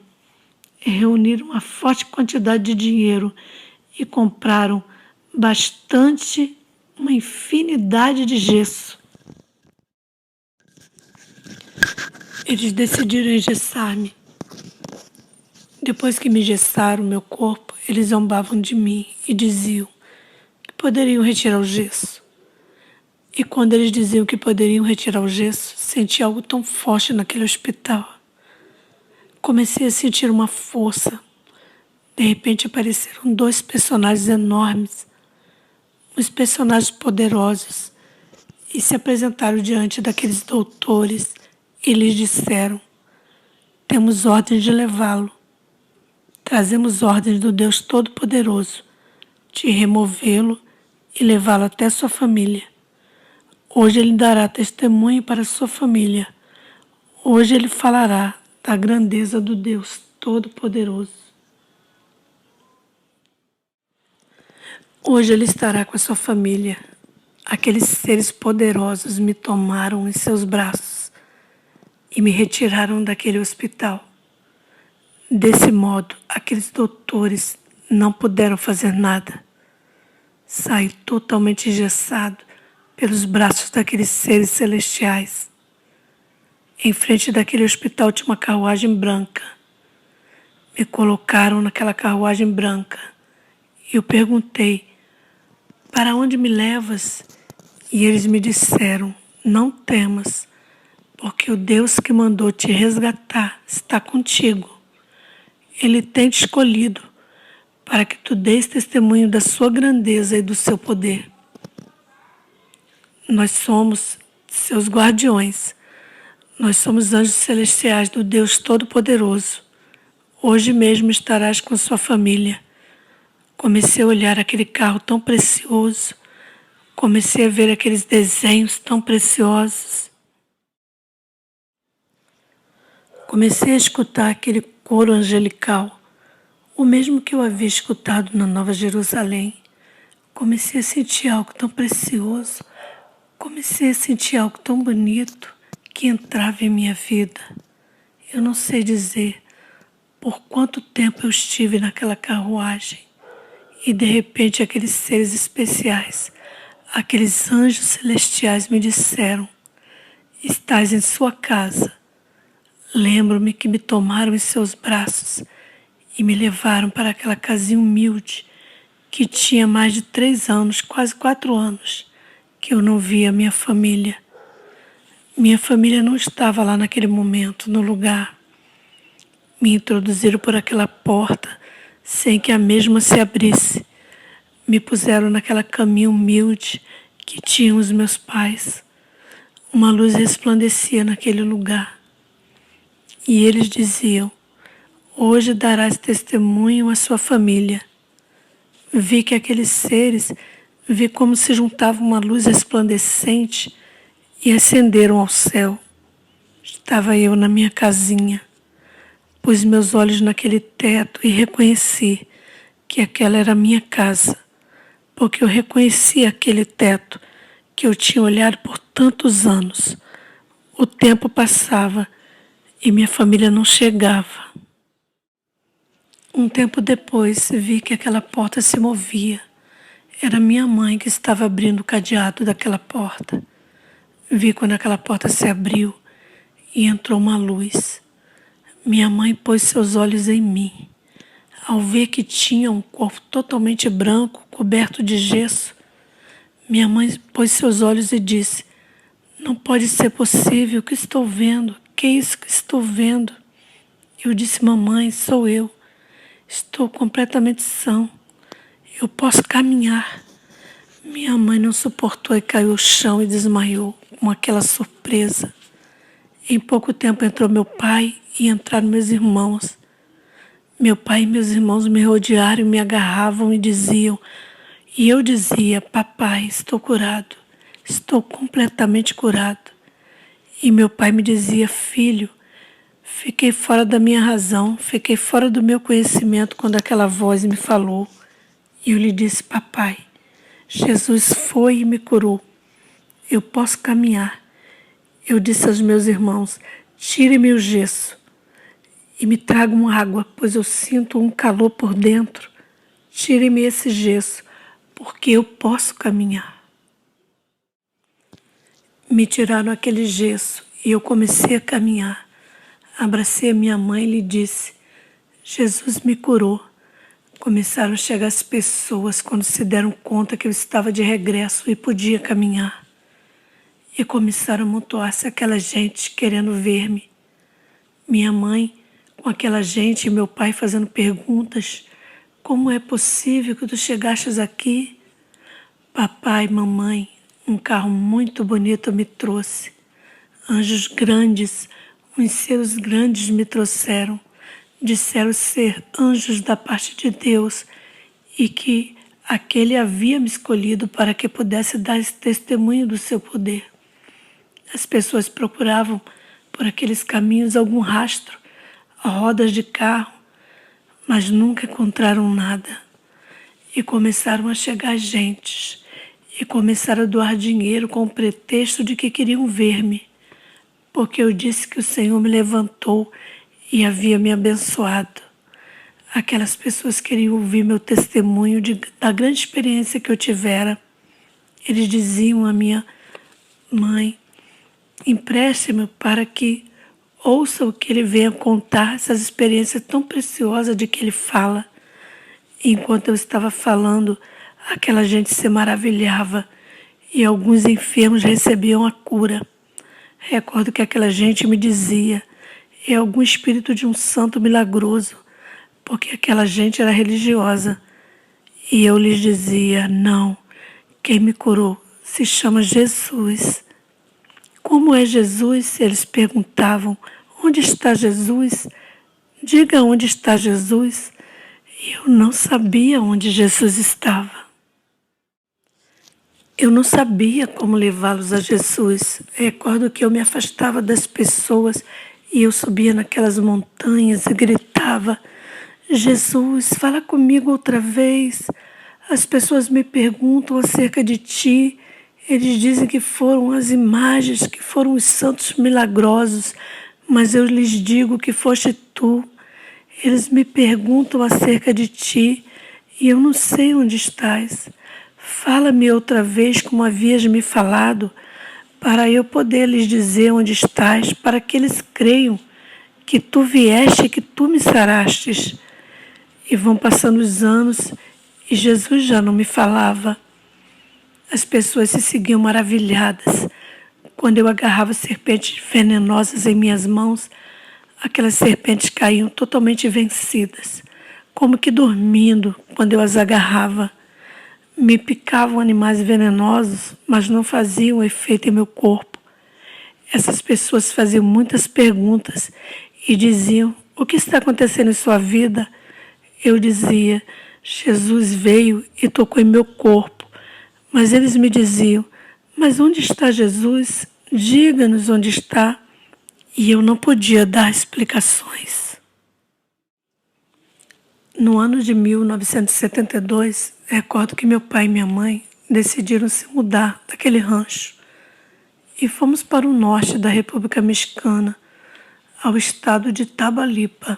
E reuniram uma forte quantidade de dinheiro e compraram uma infinidade de gesso. Eles decidiram engessar-me. Depois que me engessaram meu corpo, eles zombavam de mim e diziam que poderiam retirar o gesso. E quando eles diziam que poderiam retirar o gesso, senti algo tão forte naquele hospital. Comecei a sentir uma força. De repente apareceram 2 personagens enormes, uns personagens poderosos, e se apresentaram diante daqueles doutores e lhes disseram: temos ordem de levá-lo. Trazemos ordens do Deus Todo-Poderoso de removê-lo e levá-lo até sua família. Hoje ele dará testemunho para sua família. Hoje ele falará da grandeza do Deus Todo-Poderoso. Hoje ele estará com a sua família. Aqueles seres poderosos me tomaram em seus braços e me retiraram daquele hospital. Desse modo, aqueles doutores não puderam fazer nada. Saí totalmente engessado pelos braços daqueles seres celestiais. Em frente daquele hospital tinha uma carruagem branca. Me colocaram naquela carruagem branca e eu perguntei: para onde me levas? E eles me disseram: não temas, porque o Deus que mandou te resgatar está contigo. Ele tem te escolhido para que tu deis testemunho da sua grandeza e do seu poder. Nós somos seus guardiões. Nós somos anjos celestiais do Deus Todo-Poderoso. Hoje mesmo estarás com sua família. Comecei a olhar aquele carro tão precioso. Comecei a ver aqueles desenhos tão preciosos. Comecei a escutar aquele coro angelical, o mesmo que eu havia escutado na Nova Jerusalém. Comecei a sentir algo tão precioso. Comecei a sentir algo tão bonito que entrava em minha vida. Eu não sei dizer por quanto tempo eu estive naquela carruagem e de repente aqueles seres especiais, aqueles anjos celestiais me disseram: estás em sua casa. Lembro-me que me tomaram em seus braços e me levaram para aquela casinha humilde que tinha mais de 3 anos, quase 4 anos, que eu não via minha família. Minha família não estava lá naquele momento, no lugar. Me introduziram por aquela porta sem que a mesma se abrisse. Me puseram naquela caminha humilde que tinham os meus pais. Uma luz resplandecia naquele lugar. E eles diziam: hoje darás testemunho à sua família. Vi que aqueles seres, vi como se juntava uma luz resplandecente e ascenderam ao céu. Estava eu na minha casinha, pus meus olhos naquele teto e reconheci que aquela era a minha casa, porque eu reconheci aquele teto que eu tinha olhado por tantos anos. O tempo passava e minha família não chegava. Um tempo depois, vi que aquela porta se movia. Era minha mãe que estava abrindo o cadeado daquela porta. Vi quando aquela porta se abriu e entrou uma luz. Minha mãe pôs seus olhos em mim. Ao ver que tinha um corpo totalmente branco, coberto de gesso, minha mãe pôs seus olhos e disse: não pode ser possível, o que estou vendo? Que é isso que estou vendo? Eu disse: mamãe, sou eu. Estou completamente são. Eu posso caminhar. Minha mãe não suportou e caiu ao chão e desmaiou com aquela surpresa. Em pouco tempo entrou meu pai e entraram meus irmãos. Meu pai e meus irmãos me rodearam e me agarravam e diziam, e eu dizia: papai, estou curado, estou completamente curado. E meu pai me dizia: filho, fiquei fora da minha razão, fiquei fora do meu conhecimento quando aquela voz me falou. E eu lhe disse: papai, Jesus foi e me curou. Eu posso caminhar. Eu disse aos meus irmãos: tire-me o gesso e me tragam água, pois eu sinto um calor por dentro. Tire-me esse gesso, porque eu posso caminhar. Me tiraram aquele gesso e eu comecei a caminhar. Abracei a minha mãe e lhe disse: Jesus me curou. Começaram a chegar as pessoas quando se deram conta que eu estava de regresso e podia caminhar. E começaram a amontoar-se aquela gente querendo ver-me. Minha mãe com aquela gente e meu pai fazendo perguntas: como é possível que tu chegastes aqui? Papai, mamãe, um carro muito bonito me trouxe. Anjos grandes, uns seres grandes me trouxeram. Disseram ser anjos da parte de Deus e que aquele havia me escolhido para que pudesse dar esse testemunho do seu poder. As pessoas procuravam por aqueles caminhos algum rastro, rodas de carro, mas nunca encontraram nada. E começaram a chegar gentes e começaram a doar dinheiro com o pretexto de que queriam ver-me, porque eu disse que o Senhor me levantou e havia me abençoado. Aquelas pessoas queriam ouvir meu testemunho da grande experiência que eu tivera. Eles diziam à minha mãe: empreste-me para que ouça o que ele venha contar, essas experiências tão preciosas de que ele fala. E enquanto eu estava falando, aquela gente se maravilhava e alguns enfermos recebiam a cura. Recordo que aquela gente me dizia: é algum espírito de um santo milagroso, porque aquela gente era religiosa. E eu lhes dizia: não, quem me curou se chama Jesus. Como é Jesus? Eles perguntavam: onde está Jesus? Diga onde está Jesus. E eu não sabia onde Jesus estava. Eu não sabia como levá-los a Jesus. Recordo que eu me afastava das pessoas e eu subia naquelas montanhas e gritava: Jesus, fala comigo outra vez. As pessoas me perguntam acerca de ti. Eles dizem que foram as imagens, que foram os santos milagrosos, mas eu lhes digo que foste tu. Eles me perguntam acerca de ti e eu não sei onde estás. Fala-me outra vez como havias me falado, para eu poder lhes dizer onde estás, para que eles creiam que tu vieste e que tu me sarastes. E vão passando os anos e Jesus já não me falava. As pessoas se seguiam maravilhadas. Quando eu agarrava serpentes venenosas em minhas mãos, aquelas serpentes caíam totalmente vencidas, como que dormindo quando eu as agarrava. Me picavam animais venenosos, mas não faziam efeito em meu corpo. Essas pessoas faziam muitas perguntas e diziam: o que está acontecendo em sua vida? Eu dizia: Jesus veio e tocou em meu corpo. Mas eles me diziam: mas onde está Jesus? Diga-nos onde está. E eu não podia dar explicações. No ano de 1972, recordo que meu pai e minha mãe decidiram se mudar daquele rancho e fomos para o norte da República Mexicana, ao estado de Tamaulipas.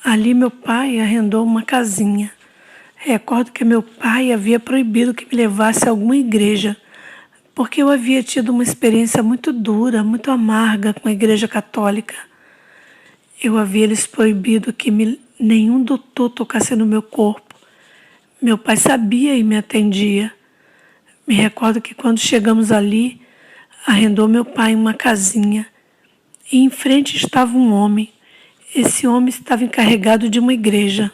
Ali meu pai arrendou uma casinha. Recordo que meu pai havia proibido que me levasse a alguma igreja, porque eu havia tido uma experiência muito dura, muito amarga com a Igreja Católica. Eu havia lhes proibido que nenhum doutor tocasse no meu corpo. Meu pai sabia e me atendia. Me recordo que quando chegamos ali, arrendou meu pai uma casinha e em frente estava um homem. Esse homem estava encarregado de uma igreja.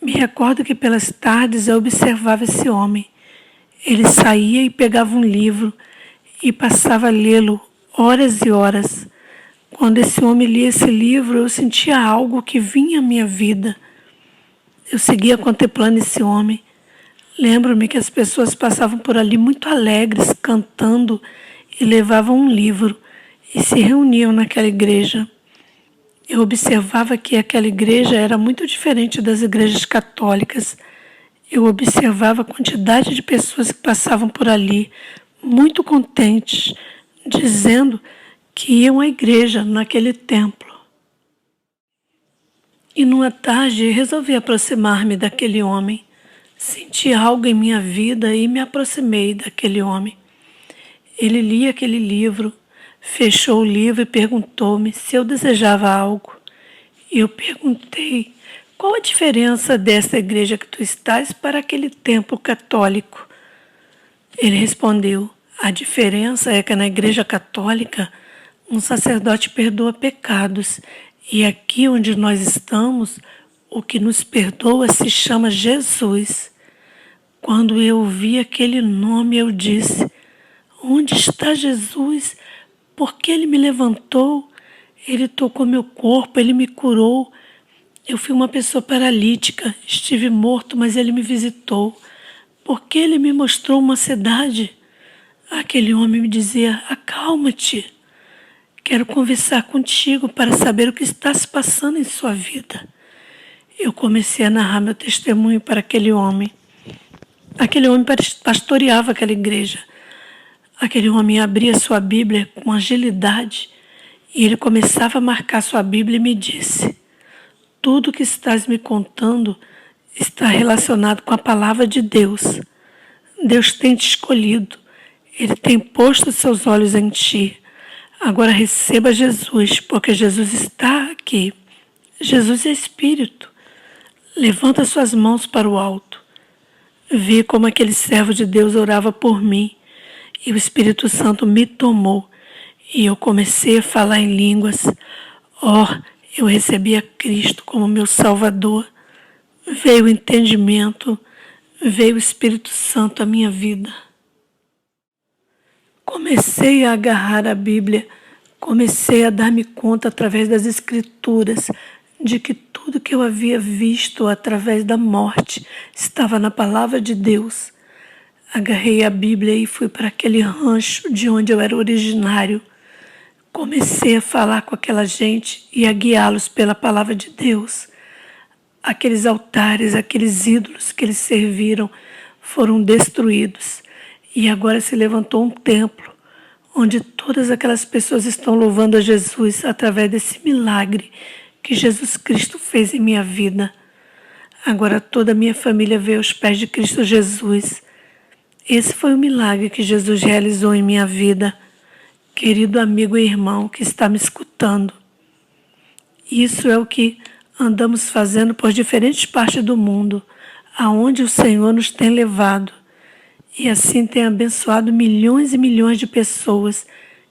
Me recordo que pelas tardes eu observava esse homem. Ele saía e pegava um livro e passava a lê-lo horas e horas. Quando esse homem lia esse livro, eu sentia algo que vinha à minha vida. Eu seguia contemplando esse homem. Lembro-me que as pessoas passavam por ali muito alegres, cantando e levavam um livro e se reuniam naquela igreja. Eu observava que aquela igreja era muito diferente das igrejas católicas. Eu observava a quantidade de pessoas que passavam por ali, muito contentes, dizendo que iam à igreja naquele templo. E numa tarde resolvi aproximar-me daquele homem. Senti algo em minha vida e me aproximei daquele homem. Ele lia aquele livro, fechou o livro e perguntou-me se eu desejava algo. Eu perguntei: qual a diferença dessa igreja que tu estás para aquele templo católico? Ele respondeu: a diferença é que na igreja católica um sacerdote perdoa pecados e aqui onde nós estamos, o que nos perdoa se chama Jesus. Quando eu ouvi aquele nome, eu disse: onde está Jesus? Porque ele me levantou, ele tocou meu corpo, ele me curou. Eu fui uma pessoa paralítica, estive morto, mas ele me visitou. Porque ele me mostrou uma cidade. Aquele homem me dizia: acalma-te. Quero conversar contigo para saber o que está se passando em sua vida. Eu comecei a narrar meu testemunho para aquele homem. Aquele homem pastoreava aquela igreja. Aquele homem abria sua Bíblia com agilidade e ele começava a marcar sua Bíblia e me disse: tudo o que estás me contando está relacionado com a palavra de Deus. Deus tem te escolhido. Ele tem posto seus olhos em ti. Agora receba Jesus, porque Jesus está aqui. Jesus é Espírito. Levanta suas mãos para o alto. Vi como aquele servo de Deus orava por mim e o Espírito Santo me tomou e eu comecei a falar em línguas. Eu recebi a Cristo como meu Salvador. Veio o entendimento, veio o Espírito Santo à minha vida. Comecei a agarrar a Bíblia, comecei a dar-me conta através das Escrituras de que tudo que eu havia visto através da morte estava na palavra de Deus. Agarrei a Bíblia e fui para aquele rancho de onde eu era originário. Comecei a falar com aquela gente e a guiá-los pela palavra de Deus. Aqueles altares, aqueles ídolos que eles serviram foram destruídos. E agora se levantou um templo, onde todas aquelas pessoas estão louvando a Jesus através desse milagre que Jesus Cristo fez em minha vida. Agora toda a minha família veio aos pés de Cristo Jesus. Esse foi o milagre que Jesus realizou em minha vida. Querido amigo e irmão que está me escutando, isso é o que andamos fazendo por diferentes partes do mundo, aonde o Senhor nos tem levado. E assim tem abençoado milhões e milhões de pessoas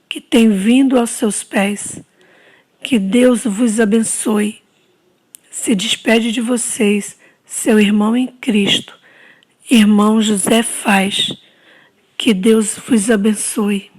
que têm vindo aos seus pés. Que Deus vos abençoe. Se despede de vocês, seu irmão em Cristo, irmão José Faz. Que Deus vos abençoe.